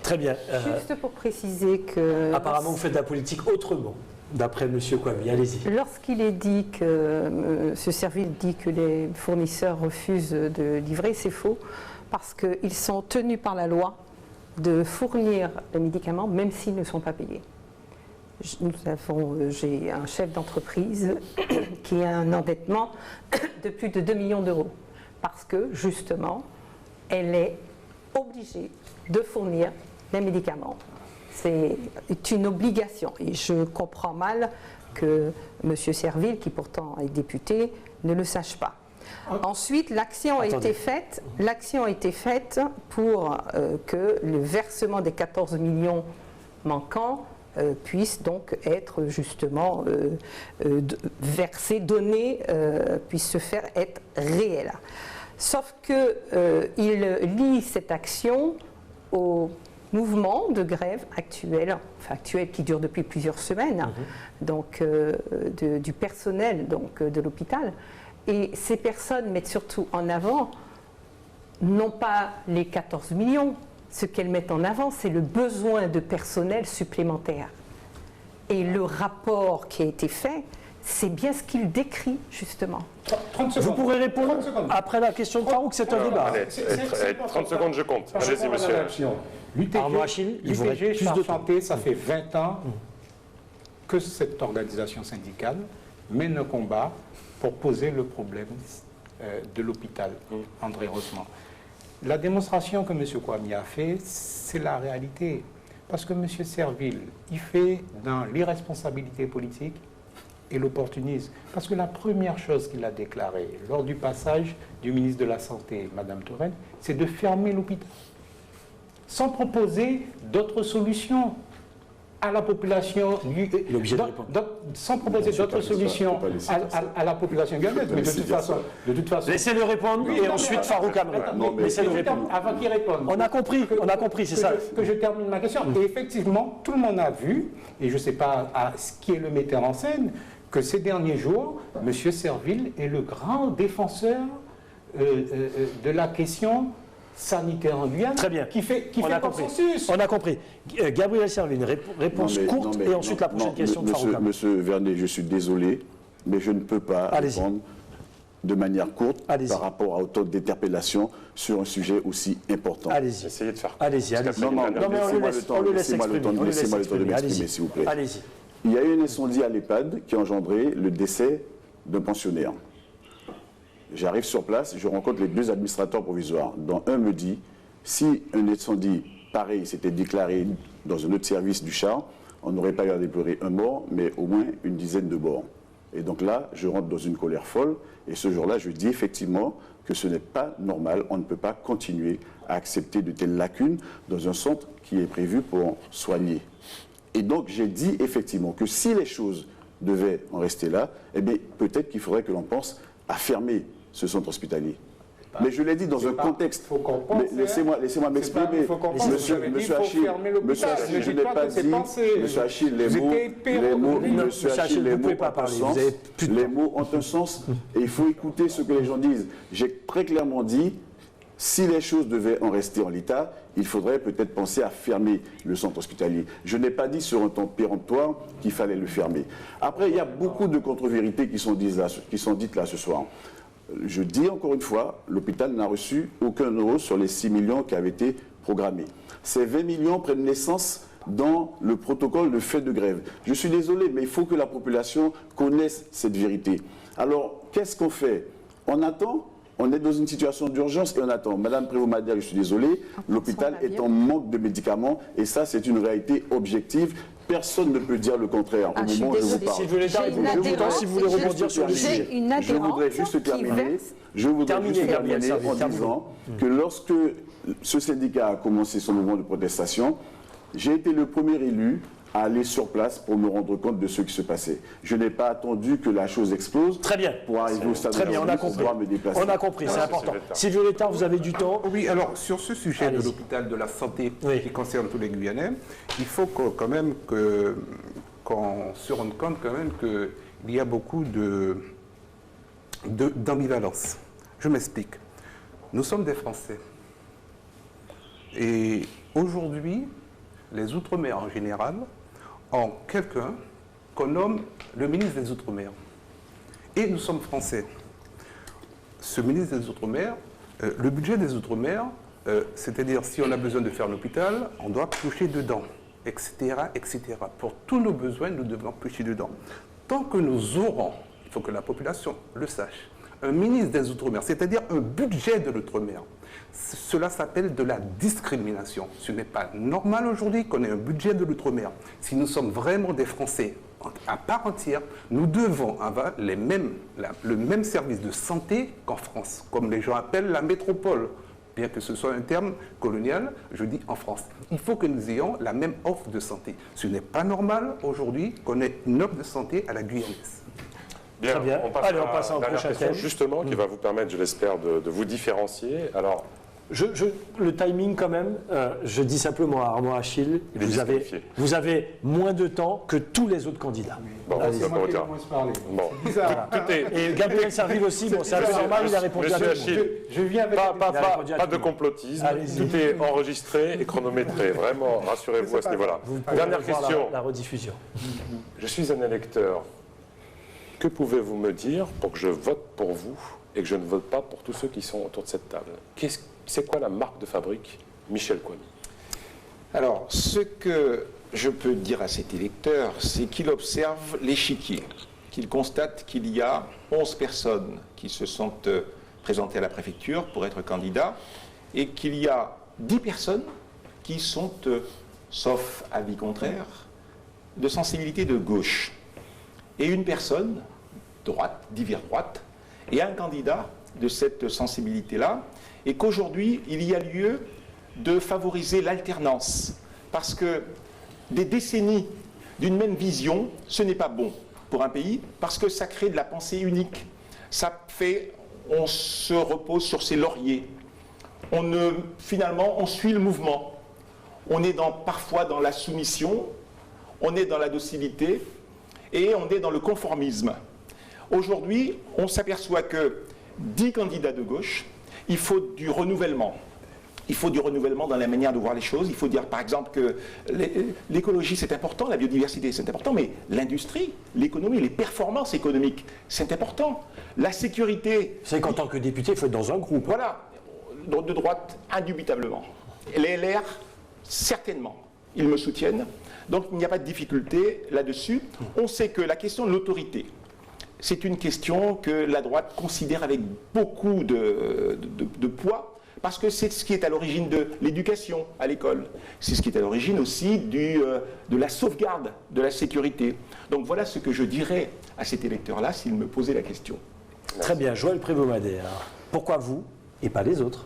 Très bien. Juste pour préciser que... Apparemment, vous faites de la politique autrement. D'après M. Kwame, allez-y. Lorsqu'il est dit que M. Serville dit que les fournisseurs refusent de livrer, c'est faux, parce qu'ils sont tenus par la loi de fournir les médicaments, même s'ils ne sont pas payés. J'ai un chef d'entreprise qui a un endettement de plus de 2 millions d'euros, parce que, justement, elle est obligée de fournir les médicaments. C'est une obligation et je comprends mal que M. Serville, qui pourtant est député, ne le sache pas. Ensuite, l'action a été faite pour que le versement des 14 millions manquants puisse donc être justement versé, donné, puisse se faire être réel. Sauf qu'il lie cette action au mouvement de grève actuel qui dure depuis plusieurs semaines, donc du personnel de l'hôpital. Et ces personnes mettent surtout en avant, non pas les 14 millions, ce qu'elles mettent en avant, c'est le besoin de personnel supplémentaire. Et le rapport qui a été fait, c'est bien ce qu'il décrit, justement. 30 secondes. Vous pourrez répondre après la question de Farouk, c'est un débat. Allez, 30 secondes, je compte. Allez-y, monsieur. L'UTG Charge Santé, ça fait 20 ans que cette organisation syndicale mène un combat pour poser le problème de l'hôpital André Rosemont. La démonstration que M. Kwame a fait, c'est la réalité. Parce que M. Serville, il fait dans l'irresponsabilité politique et l'opportunisme. Parce que la première chose qu'il a déclarée lors du passage du ministre de la Santé, Mme Touraine, c'est de fermer l'hôpital. Sans proposer d'autres solutions à la population, sans proposer d'autres solutions à la population guyanaise. Mais de toute façon, laissez-le répondre et ensuite Farouk Amri. Laissez-le répondre. Avant qu'il réponde. On a compris, c'est ça. Que je termine ma question. Et effectivement, tout le monde a vu, et je ne sais pas ce qui est le metteur en scène, que ces derniers jours, M. Serville est le grand défenseur de la question sanitaire en Guyane Très bien. qui fait On a compris. consensus. On a compris. Gabriel Serville, une réponse courte et ensuite la prochaine question de Farouk Abou. Monsieur Vernet, je suis désolé, mais je ne peux pas répondre de manière courte par rapport à autant d'interpellations sur un sujet aussi important. Allez-y. Essayez de faire court. Allez-y, allez-y. Non, mais on le laisse exprimer. Laissez-moi le temps de m'exprimer, s'il vous plaît. Allez-y. Il y a eu un incendie à l'EHPAD qui a engendré le décès d'un pensionnaire. J'arrive sur place, je rencontre les 2 administrateurs provisoires, dont un me dit, si un incendie pareil s'était déclaré dans un autre service du char, on n'aurait pas eu à déplorer un mort, mais au moins une dizaine de morts. Et donc là, je rentre dans une colère folle, et ce jour-là, je dis effectivement que ce n'est pas normal, on ne peut pas continuer à accepter de telles lacunes dans un centre qui est prévu pour soigner. Et donc j'ai dit effectivement que si les choses devaient en rester là, eh bien peut-être qu'il faudrait que l'on pense à fermer ce centre hospitalier. Mais je l'ai dit dans un contexte. Laissez-moi m'exprimer. Monsieur Achille, je n'ai pas dit. Monsieur Achille, les mots ont un sens et il faut écouter ce que les gens disent. J'ai très clairement dit, si les choses devaient en rester en l'état, il faudrait peut-être penser à fermer le centre hospitalier. Je n'ai pas dit sur un temps péremptoire qu'il fallait le fermer. Après, il y a beaucoup de contre-vérités qui sont dites là ce soir. Je dis encore une fois, l'hôpital n'a reçu aucun euro sur les 6 millions qui avaient été programmés. Ces 20 millions prennent naissance dans le protocole de fait de grève. Je suis désolé, mais il faut que la population connaisse cette vérité. Alors, qu'est-ce qu'on fait? On attend. On est dans une situation d'urgence et on attend. Madame Prévost-Madère, je suis désolé, l'hôpital est en manque de médicaments et ça, c'est une réalité objective. Personne ne peut dire le contraire au moment où je vous parle. Si vous voulez rebondir sur le sujet. Je voudrais juste terminer. Je voudrais juste terminer en disant que lorsque ce syndicat a commencé son mouvement de protestation, j'ai été le premier élu à aller sur place pour me rendre compte de ce qui se passait. Je n'ai pas attendu que la chose explose pour arriver au stade où je dois me déplacer. On a compris, c'est important. Sylvie Létard, vous avez du temps. Oui, alors sur ce sujet de l'hôpital de la santé qui concerne tous les Guyanais, il faut quand même qu'on se rende compte quand même qu'il y a beaucoup d'ambivalence. Je m'explique. Nous sommes des Français. Et aujourd'hui, les Outre-mer en général ont quelqu'un qu'on nomme le ministre des Outre-mer. Et nous sommes Français. Ce ministre des Outre-mer, le budget des Outre-mer, c'est-à-dire si on a besoin de faire un hôpital, on doit piocher dedans, etc., etc. Pour tous nos besoins, nous devons piocher dedans. Tant que nous aurons, il faut que la population le sache, un ministre des Outre-mer, c'est-à-dire un budget de l'Outre-mer, cela s'appelle de la discrimination. Ce n'est pas normal aujourd'hui qu'on ait un budget de l'outre-mer. Si nous sommes vraiment des Français à part entière, nous devons avoir le même service de santé qu'en France, comme les gens appellent la métropole. Bien que ce soit un terme colonial, je dis en France. Il faut que nous ayons la même offre de santé. Ce n'est pas normal aujourd'hui qu'on ait une offre de santé à la Guyanaise. Bien, très bien. On passe à la dernière question, justement, qui va vous permettre, je l'espère, de vous différencier. Alors, le timing quand même, je dis simplement à Armand Achille, vous avez moins de temps que tous les autres candidats. Bon, c'est moi qui ai moins parlé. Bon. Et Gabriel Serville aussi, bon, c'est un peu normal, il a répondu à tout le monde. Je viens avec pas de complotisme, tout est enregistré et chronométré. Vraiment, rassurez-vous à ce niveau-là. Dernière question. La rediffusion. Je suis un électeur. Que pouvez-vous me dire pour que je vote pour vous et que je ne vote pas pour tous ceux qui sont autour de cette table? C'est quoi la marque de fabrique Michel Kwami? Alors, ce que je peux dire à cet électeur, c'est qu'il observe l'échiquier, qu'il constate qu'il y a 11 personnes qui se sont présentées à la préfecture pour être candidats et qu'il y a 10 personnes qui sont, sauf avis contraire, de sensibilité de gauche. Et une personne, droite, divers droite, et un candidat de cette sensibilité-là, et qu'aujourd'hui, il y a lieu de favoriser l'alternance. Parce que des décennies d'une même vision, ce n'est pas bon pour un pays, parce que ça crée de la pensée unique. Ça fait, on se repose sur ses lauriers. Finalement, on suit le mouvement. On est parfois dans la soumission, on est dans la docilité, et on est dans le conformisme. Aujourd'hui, on s'aperçoit que 10 candidats de gauche, il faut du renouvellement. Il faut du renouvellement dans la manière de voir les choses. Il faut dire, par exemple, que l'écologie, c'est important, la biodiversité, c'est important, mais l'industrie, l'économie, les performances économiques, c'est important. La sécurité... C'est qu'en tant que député, il faut être dans un groupe. Voilà, de droite, indubitablement. Les LR, certainement, ils me soutiennent. Donc, il n'y a pas de difficulté là-dessus. On sait que la question de l'autorité, c'est une question que la droite considère avec beaucoup de poids, parce que c'est ce qui est à l'origine de l'éducation à l'école. C'est ce qui est à l'origine aussi de la sauvegarde de la sécurité. Donc voilà ce que je dirais à cet électeur-là s'il me posait la question. Très bien, Joël Prévost-Madère. Pourquoi vous et pas les autres?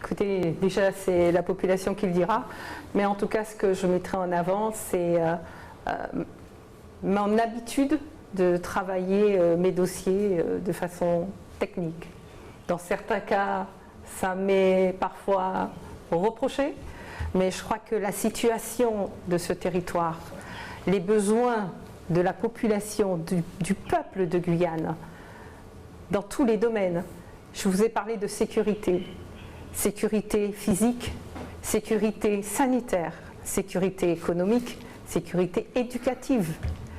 Écoutez, déjà c'est la population qui le dira, mais en tout cas ce que je mettrai en avant, c'est mon habitude de travailler mes dossiers de façon technique. Dans certains cas, ça m'est parfois reproché, mais je crois que la situation de ce territoire, les besoins de la population, du peuple de Guyane, dans tous les domaines, je vous ai parlé de sécurité. Sécurité physique, sécurité sanitaire, sécurité économique, sécurité éducative,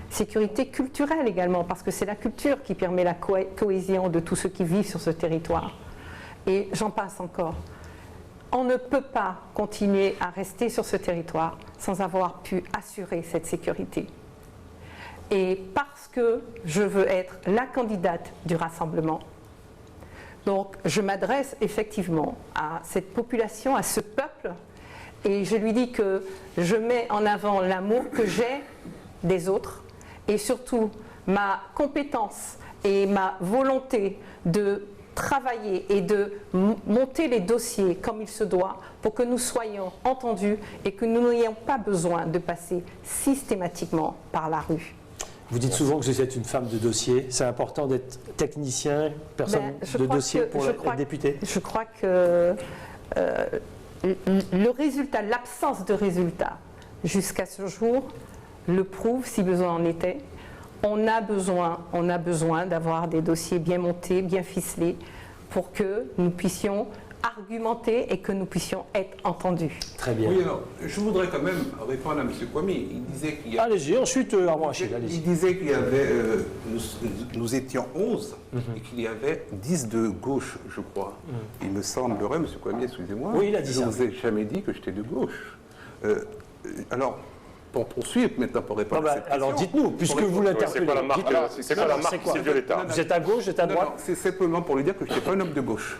sécurité culturelle également, parce que c'est la culture qui permet la cohésion de tous ceux qui vivent sur ce territoire. Et j'en passe encore. On ne peut pas continuer à rester sur ce territoire sans avoir pu assurer cette sécurité. Et parce que je veux être la candidate du rassemblement, donc je m'adresse effectivement à cette population, à ce peuple, et je lui dis que je mets en avant l'amour que j'ai des autres, et surtout ma compétence et ma volonté de travailler et de monter les dossiers comme il se doit pour que nous soyons entendus et que nous n'ayons pas besoin de passer systématiquement par la rue. Vous dites souvent que vous êtes une femme de dossier. C'est important d'être technicien, personne de dossier pour être député. Je crois que le résultat, l'absence de résultat jusqu'à ce jour le prouve, si besoin en était. On a besoin d'avoir des dossiers bien montés, bien ficelés, pour que nous puissions argumenter et que nous puissions être entendus. Très bien. Oui, alors, je voudrais quand même répondre à M. Kwame. Il disait qu'il y a... Allez-y, ensuite, Armand Achille, allez-y. Il disait qu'il y avait... nous étions 11 et qu'il y avait 10 de gauche, je crois. Il me semblerait, M. Kwame, excusez-moi, oui, il a dit je ça. ne vous ai jamais dit que j'étais de gauche. Alors... Pour poursuivre, maintenant pour répondre à cette question. Alors dites-nous, puisque vous l'interpellez. C'est quoi la marque Sylvie Violeta? Vous êtes à gauche, vous êtes à droite? C'est simplement pour lui dire que je n'étais pas un homme de gauche.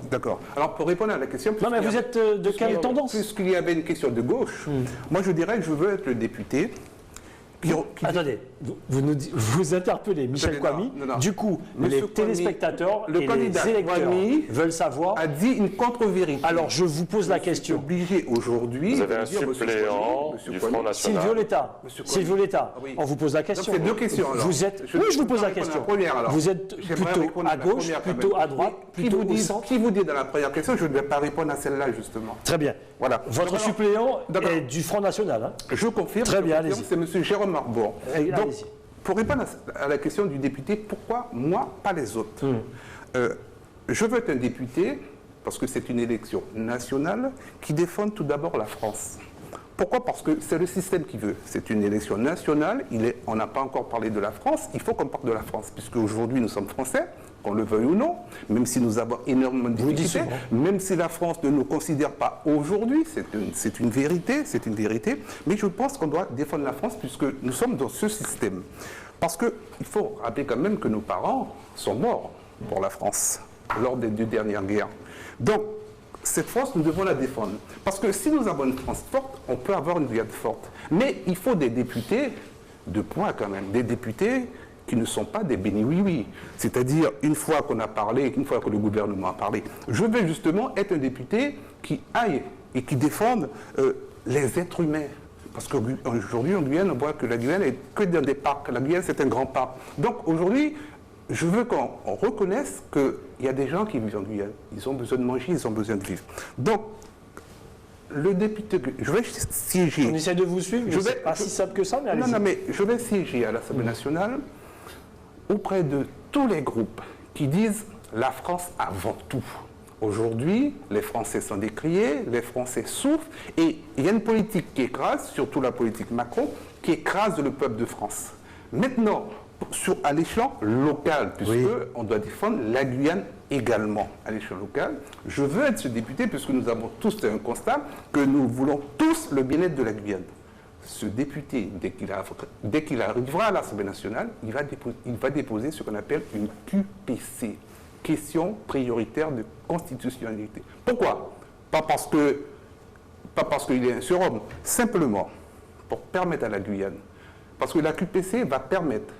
D'accord. Alors pour répondre à la question... Non mais vous êtes de quelle tendance? Puisqu'il y avait une question de gauche, moi je dirais que je veux être le député... Attendez, vous interpellez Michel Kwame. Du coup, les téléspectateurs et les électeurs veulent savoir... a dit une contre-vérité. Alors, je vous pose la question. Obligé aujourd'hui... Vous avez un suppléant du Front National. Sylvie Violeta, on vous pose la question. C'est deux questions. Vous êtes... Oui, je vous pose la question. Vous êtes plutôt à gauche, plutôt à droite, plutôt au centre? Qui vous dit dans la première question, je ne vais pas répondre à celle-là, justement. Très bien. Voilà. Votre suppléant est du Front National. Je confirme. Très bien, allez-y. C'est M. Jérôme Marbourg. Donc, pour répondre à la question du député, pourquoi moi, pas les autres? Je veux être un député, parce que c'est une élection nationale, qui défende tout d'abord la France. Pourquoi? Parce que c'est le système qui veut. C'est une élection nationale, on n'a pas encore parlé de la France, il faut qu'on parle de la France, puisque aujourd'hui nous sommes français, qu'on le veuille ou non, même si nous avons énormément de difficultés, même si la France ne nous considère pas aujourd'hui, c'est une vérité, mais je pense qu'on doit défendre la France puisque nous sommes dans ce système. Parce qu'il faut rappeler quand même que nos parents sont morts pour la France lors des 2 dernières guerres. Donc, cette France, nous devons la défendre. Parce que si nous avons une France forte, on peut avoir une Guyane forte. Mais il faut des députés de poids quand même, des députés qui ne sont pas des béni-oui-oui. C'est-à-dire, une fois qu'on a parlé, une fois que le gouvernement a parlé, je veux justement être un député qui aille et qui défende les êtres humains. Parce qu'aujourd'hui, en Guyane, on voit que la Guyane est que dans des parcs. La Guyane, c'est un grand parc. Donc, aujourd'hui, je veux qu'on reconnaisse qu'il y a des gens qui vivent en Guyane. Ils ont besoin de manger, ils ont besoin de vivre. Donc, le député, je vais siéger. On essaie de vous suivre, mais c'est pas si simple que ça, mais allez-y. Non, mais je vais siéger à l'Assemblée nationale auprès de tous les groupes qui disent la France avant tout. Aujourd'hui, les Français sont décriés, les Français souffrent, et il y a une politique qui écrase, surtout la politique Macron, qui écrase le peuple de France. Maintenant, à l'échelon local, puisqu'on doit défendre la Guyane également à l'échelle locale, je veux être ce député, puisque nous avons tous un constat que nous voulons tous le bien-être de la Guyane. Ce député, dès qu'il arrivera à l'Assemblée nationale, il va déposer ce qu'on appelle une QPC, question prioritaire de constitutionnalité. Pourquoi? Pas parce qu'il est un surhomme, simplement pour permettre à la Guyane, parce que la QPC va permettre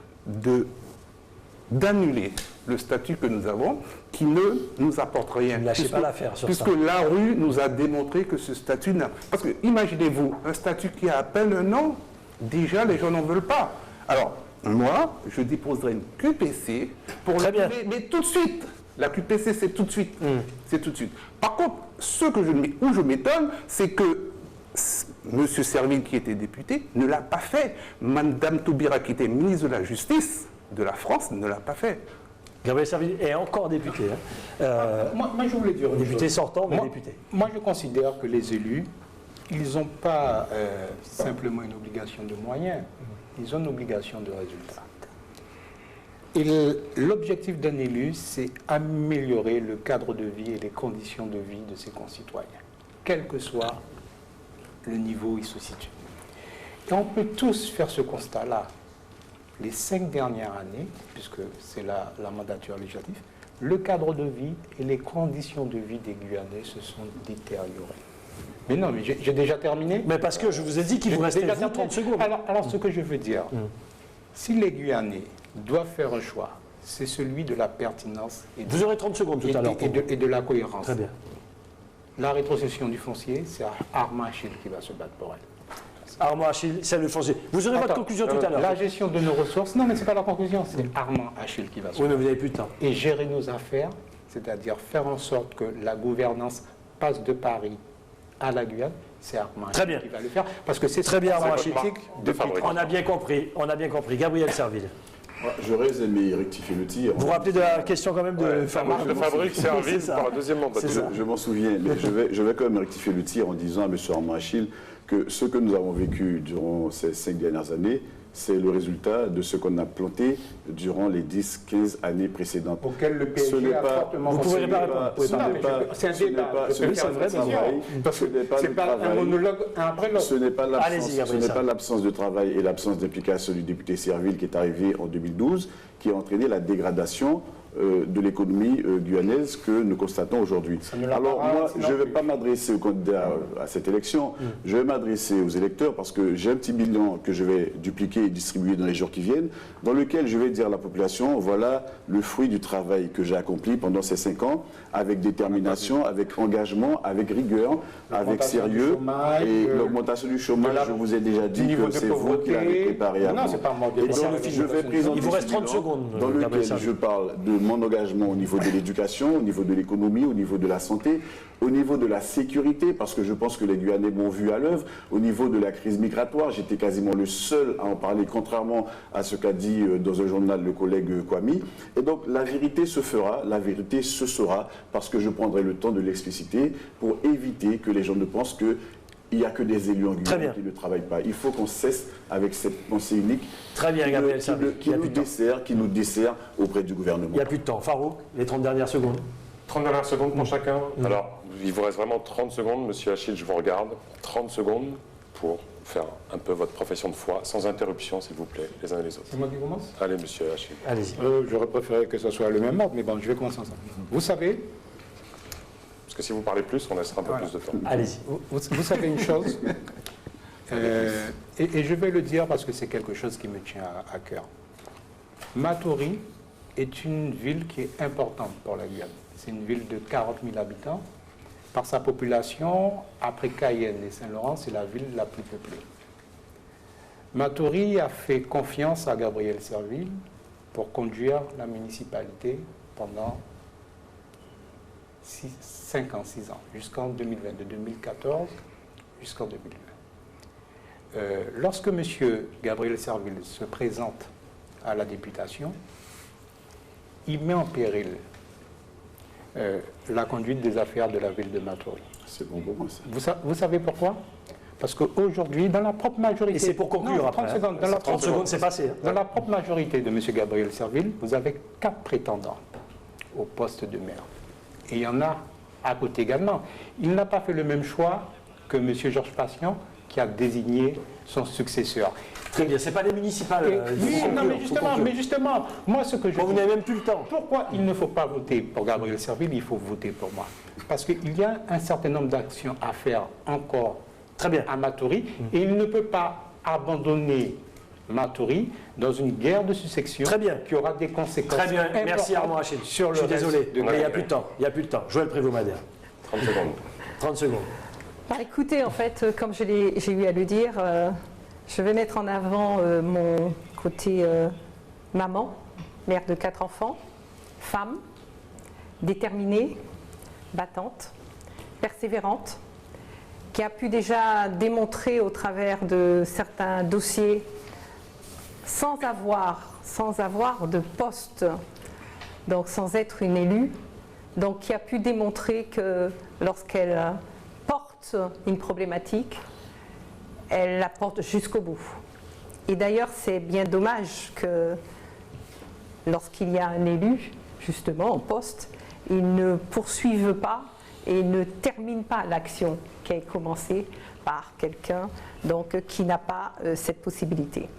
d'annuler le statut que nous avons, qui ne nous apporte rien. Ne lâchez pas l'affaire sur ça. Puisque la rue nous a démontré que ce statut n'a... Parce que, imaginez-vous, un statut qui a à peine un an, déjà les gens n'en veulent pas. Alors, moi, je déposerai une QPC pour... Très bien. Mais tout de suite. La QPC, c'est tout de suite. C'est tout de suite. Par contre, où je m'étonne, c'est que M. Serville, qui était député, ne l'a pas fait. Mme Taubira, qui était ministre de la Justice de la France, ne l'a pas fait. Gabriel Serville est encore député. Moi, je voulais dire... Député sortant, mais député. Moi, je considère que les élus, ils n'ont pas simplement une obligation de moyens, ils ont une obligation de résultat. Et l'objectif d'un élu, c'est améliorer le cadre de vie et les conditions de vie de ses concitoyens, quel que soit le niveau où il se situe. Et on peut tous faire ce constat-là. Les 5 dernières années, puisque c'est la mandature législative, le cadre de vie et les conditions de vie des Guyanais se sont détériorées. Mais non, mais j'ai déjà terminé. Mais parce que je vous ai dit qu'il vous restait 30 secondes. Alors, ce que je veux dire, si les Guyanais doivent faire un choix, c'est celui de la pertinence vous aurez 30 secondes tout à l'heure. Et de la cohérence. Très bien. La rétrocession du foncier, c'est Armand Achille qui va se battre pour elle. Armand Achille, c'est le foncier. Vous aurez votre conclusion tout à l'heure. La gestion de nos ressources, non mais ce n'est pas la conclusion, c'est Armand Achille qui va se battre. Oui, mais vous n'avez plus de temps. Et gérer nos affaires, c'est-à-dire faire en sorte que la gouvernance passe de Paris à la Guyane, c'est Armand Achille qui va le faire. Parce que c'est très bien, Armand Achille. On a bien compris. Gabriel Serville. J'aurais aimé rectifier le tir. Vous vous rappelez de la question quand même de Fabrique Serville pour la deuxième mandature. Je m'en souviens, mais je vais quand même rectifier le tir en disant à M. Armand Achille que ce que nous avons vécu durant ces 5 dernières années, c'est le résultat de ce qu'on a planté durant les 10-15 années précédentes. Auquel le PSG a fortement... Vous ne pouvez pas répondre. C'est un débat. C'est pas un monologue après l'autre. Ce n'est pas l'absence de travail et l'absence d'implication du député Serville qui est arrivé en 2012 qui a entraîné la dégradation de l'économie guyanaise que nous constatons aujourd'hui. Alors moi, je ne vais pas m'adresser aux candidats à cette élection, je vais m'adresser aux électeurs parce que j'ai un petit bilan que je vais dupliquer et distribuer dans les jours qui viennent, dans lequel je vais dire à la population, voilà le fruit du travail que j'ai accompli pendant ces 5 ans, avec détermination, avec engagement, avec rigueur, avec sérieux, et l'augmentation du chômage, je vous ai déjà dit que c'est vous qui l'avez préparé avant. Non, c'est pas moi. Et donc, je vais présenter il vous reste 30 secondes. Dans lequel je parle de mon engagement au niveau de l'éducation, au niveau de l'économie, au niveau de la santé, au niveau de la sécurité, parce que je pense que les Guyanais m'ont vu à l'œuvre, au niveau de la crise migratoire, j'étais quasiment le seul à en parler, contrairement à ce qu'a dit dans un journal le collègue Kwame. Et donc la vérité se fera, la vérité se saura, parce que je prendrai le temps de l'expliciter pour éviter que les gens ne pensent que il n'y a que des élus en Guyane qui ne travaillent pas. Il faut qu'on cesse avec cette pensée unique qui nous dessert auprès du gouvernement. Il n'y a plus de temps. Farouk, les 30 dernières secondes. 30 dernières secondes pour chacun. Alors, il vous reste vraiment 30 secondes, monsieur Achille, je vous regarde. 30 secondes pour faire un peu votre profession de foi, sans interruption, s'il vous plaît, les uns et les autres. C'est moi qui commence? Allez, monsieur Achille. Allez-y. J'aurais préféré que ce soit le même ordre, mais bon, je vais commencer ensemble. Vous savez... Parce que si vous parlez plus, on laissera un peu plus de temps. Allez-y. Vous savez une chose, et je vais le dire parce que c'est quelque chose qui me tient à cœur. Matoury est une ville qui est importante pour la Guyane. C'est une ville de 40 000 habitants. Par sa population, après Cayenne et Saint-Laurent, c'est la ville la plus peuplée. Matoury a fait confiance à Gabriel Serville pour conduire la municipalité pendant 5 ans, 6 ans, jusqu'en 2020, de 2014 jusqu'en 2020. Lorsque M. Gabriel Serville se présente à la députation, il met en péril la conduite des affaires de la ville de Matoury. C'est bon pour moi, ça. Vous savez pourquoi? Parce qu'aujourd'hui, dans la propre majorité... Et c'est pour conclure non, après. 30 secondes, dans la 30 secondes, c'est passé. Dans la propre majorité de M. Gabriel Serville, vous avez 4 prétendants au poste de maire. Et il y en a à côté également. Il n'a pas fait le même choix que M. Georges Patient, qui a désigné son successeur. Très bien, c'est pas les municipales. Oui, non, mais justement, moi ce que je Vous dis, n'avez même plus le temps. pourquoi il ne faut pas voter pour Gabriel Serville, il faut voter pour moi. Parce qu'il y a un certain nombre d'actions à faire encore Très bien. à Matoury, et il ne peut pas abandonner Matoury dans une guerre de succession Très bien. qui aura des conséquences Très bien, merci importantes Armand Hachid. sur le Je suis reste désolé, de mais il n'y a Gabriel. plus de temps. Il n'y a plus de temps. Joël Prévost-Madère. 30 secondes. 30 secondes. Bah, écoutez, en fait, comme j'ai eu à le dire, je vais mettre en avant mon côté maman, mère de 4 enfants, femme, déterminée, battante, persévérante, qui a pu déjà démontrer au travers de certains dossiers, sans avoir de poste, donc sans être une élue, donc qui a pu démontrer que lorsqu'elle porte une problématique, elle la porte jusqu'au bout. Et d'ailleurs, c'est bien dommage que lorsqu'il y a un élu, justement, en poste, il ne poursuive pas et ne termine pas l'action qui a commencé par quelqu'un donc, qui n'a pas cette possibilité.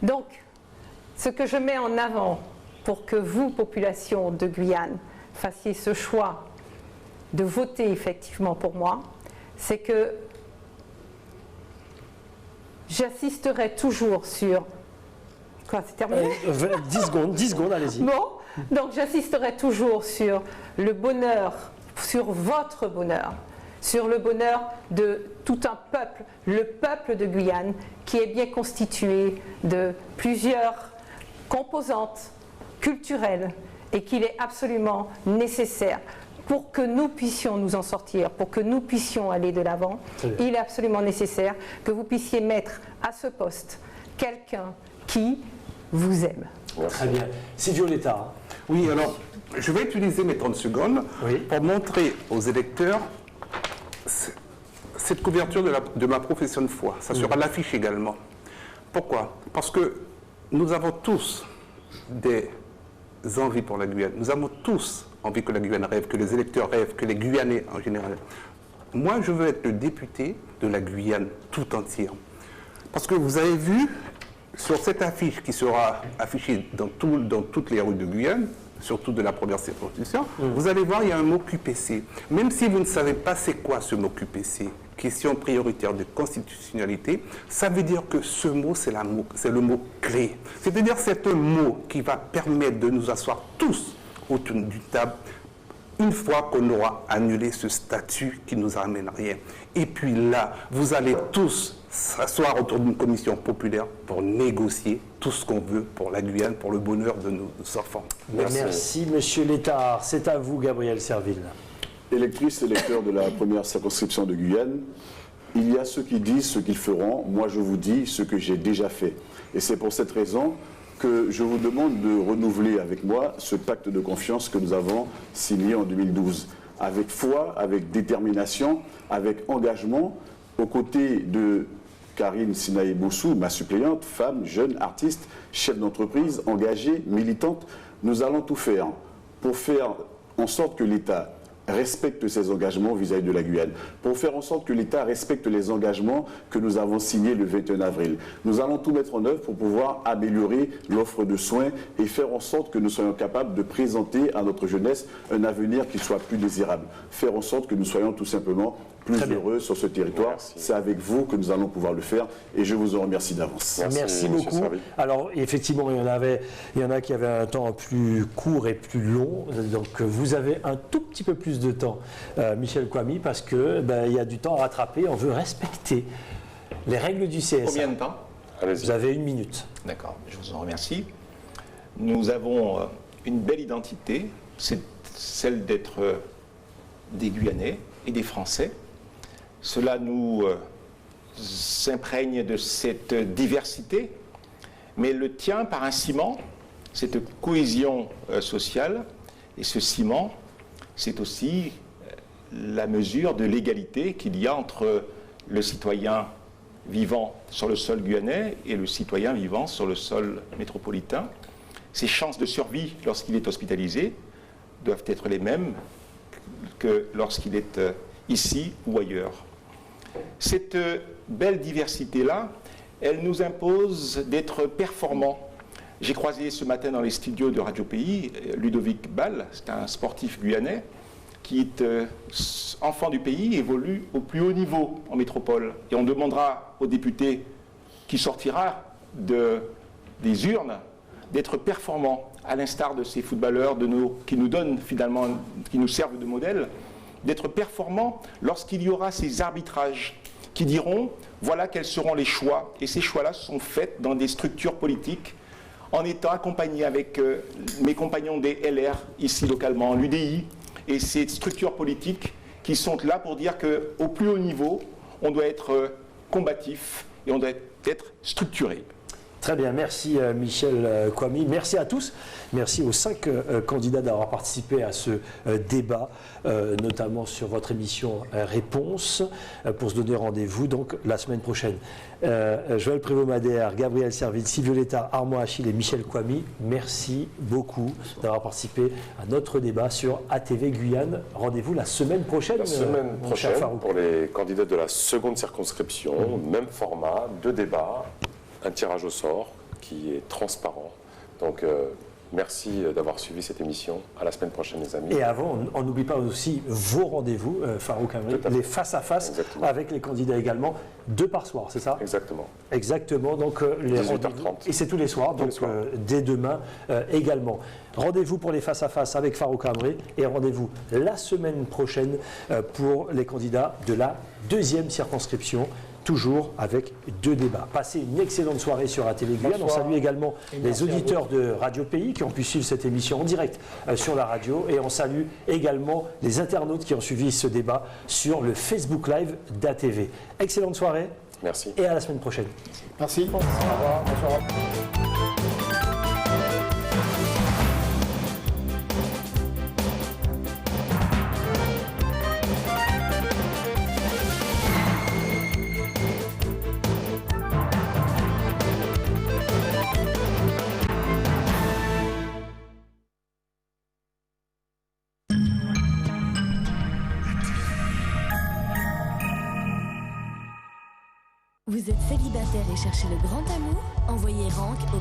Donc, ce que je mets en avant pour que vous, population de Guyane, fassiez ce choix de voter effectivement pour moi, c'est que j'assisterai toujours sur... Quoi, c'est terminé 10 secondes, allez-y. Bon, donc j'assisterai toujours sur le bonheur, sur votre bonheur, sur le bonheur de tout un peuple, le peuple de Guyane, qui est bien constitué de plusieurs composantes culturelles et qu'il est absolument nécessaire pour que nous puissions nous en sortir, pour que nous puissions aller de l'avant. Il est absolument nécessaire que vous puissiez mettre à ce poste quelqu'un qui vous aime. Très bien. Silvio Letta. Oui, alors, je vais utiliser mes 30 secondes pour montrer aux électeurs cette couverture de ma profession de foi. Ça sera l'affiche également. Pourquoi? Parce que nous avons tous des envies pour la Guyane. Nous avons tous envie que la Guyane rêve, que les électeurs rêvent, que les Guyanais en général. Moi, je veux être le député de la Guyane tout entière. Parce que vous avez vu, sur cette affiche qui sera affichée dans toutes les rues de Guyane, surtout de la première circonscription, vous allez voir, il y a un mot QPC. Même si vous ne savez pas c'est quoi ce mot QPC, question prioritaire de constitutionnalité, ça veut dire que ce mot, c'est le mot clé. C'est-à-dire c'est un mot qui va permettre de nous asseoir tous autour d'une table une fois qu'on aura annulé ce statut qui ne nous amène à rien. Et puis là, vous allez tous s'asseoir autour d'une commission populaire pour négocier tout ce qu'on veut pour la Guyane, pour le bonheur de nos enfants. Merci Monsieur Létard. C'est à vous, Gabriel Serville. Électrices et électeurs de la première circonscription de Guyane, il y a ceux qui disent ce qu'ils feront. Moi, je vous dis ce que j'ai déjà fait. Et c'est pour cette raison que je vous demande de renouveler avec moi ce pacte de confiance que nous avons signé en 2012. Avec foi, avec détermination, avec engagement, aux côtés de Karine Sinaï Boussou, ma suppléante, femme, jeune, artiste, chef d'entreprise, engagée, militante. Nous allons tout faire pour faire en sorte que l'État respecte ses engagements vis-à-vis de la Guyane, pour faire en sorte que l'État respecte les engagements que nous avons signés le 21 avril. Nous allons tout mettre en œuvre pour pouvoir améliorer l'offre de soins et faire en sorte que nous soyons capables de présenter à notre jeunesse un avenir qui soit plus désirable. Faire en sorte que nous soyons tout simplement plus heureux sur ce territoire. C'est avec vous que nous allons pouvoir le faire et je vous en remercie d'avance. Merci beaucoup. Alors effectivement, il y en a qui avaient un temps plus court et plus long. Donc vous avez un tout petit peu plus de temps, Michel Kouami, parce que il y a du temps à rattraper. On veut respecter les règles du CSA. Combien de temps? Vous avez 1 minute. D'accord, je vous en remercie. Nous avons une belle identité, c'est celle d'être des Guyanais et des Français. Cela nous s'imprègne de cette diversité, mais le tient par un ciment, cette cohésion sociale. Et ce ciment, c'est aussi la mesure de l'égalité qu'il y a entre le citoyen vivant sur le sol guyanais et le citoyen vivant sur le sol métropolitain. Ses chances de survie lorsqu'il est hospitalisé doivent être les mêmes que lorsqu'il est ici ou ailleurs. Cette belle diversité-là, elle nous impose d'être performants. J'ai croisé ce matin dans les studios de Radio Pays Ludovic Ball, c'est un sportif guyanais qui est enfant du pays, évolue au plus haut niveau en métropole. Et on demandera au député qui sortira des urnes d'être performant, à l'instar de ces footballeurs qui nous donnent finalement, qui nous servent de modèle, d'être performant lorsqu'il y aura ces arbitrages qui diront voilà quels seront les choix. Et ces choix-là sont faits dans des structures politiques en étant accompagné avec mes compagnons des LR ici localement, l'UDI, et ces structures politiques qui sont là pour dire qu'au plus haut niveau, on doit être combatif et on doit être structuré. Très bien, merci Michel Kwami. Merci à tous. Merci aux 5 candidats d'avoir participé à ce débat, notamment sur votre émission Réponse, pour se donner rendez-vous donc la semaine prochaine. Joël Prévost-Madère, Gabriel Serville, Violetta, Armand Achille et Michel Kwami, merci beaucoup d'avoir participé à notre débat sur ATV Guyane. Rendez-vous la semaine prochaine. La semaine prochaine pour les candidats de la seconde circonscription, même format, 2 débats. Un tirage au sort qui est transparent. Donc, merci d'avoir suivi cette émission. À la semaine prochaine, les amis. Et avant, on n'oublie pas aussi vos rendez-vous, Farouk Amri, les face-à-face avec les candidats également, 2 par soir, c'est ça? Exactement. Exactement. Donc, les 18h30. Et c'est tous les soirs, donc dès demain également. Rendez-vous pour les face-à-face avec Farouk Amri et rendez-vous la semaine prochaine pour les candidats de la 2e circonscription. Toujours avec 2 débats. Passez une excellente soirée sur ATV Guyane. On salue également les auditeurs de Radio Pays qui ont pu suivre cette émission en direct sur la radio. Et on salue également les internautes qui ont suivi ce débat sur le Facebook Live d'ATV. Excellente soirée. Merci. Et à la semaine prochaine. Merci. Au revoir. Bonsoir. Vous êtes célibataire et cherchez le grand amour? Envoyez RANC au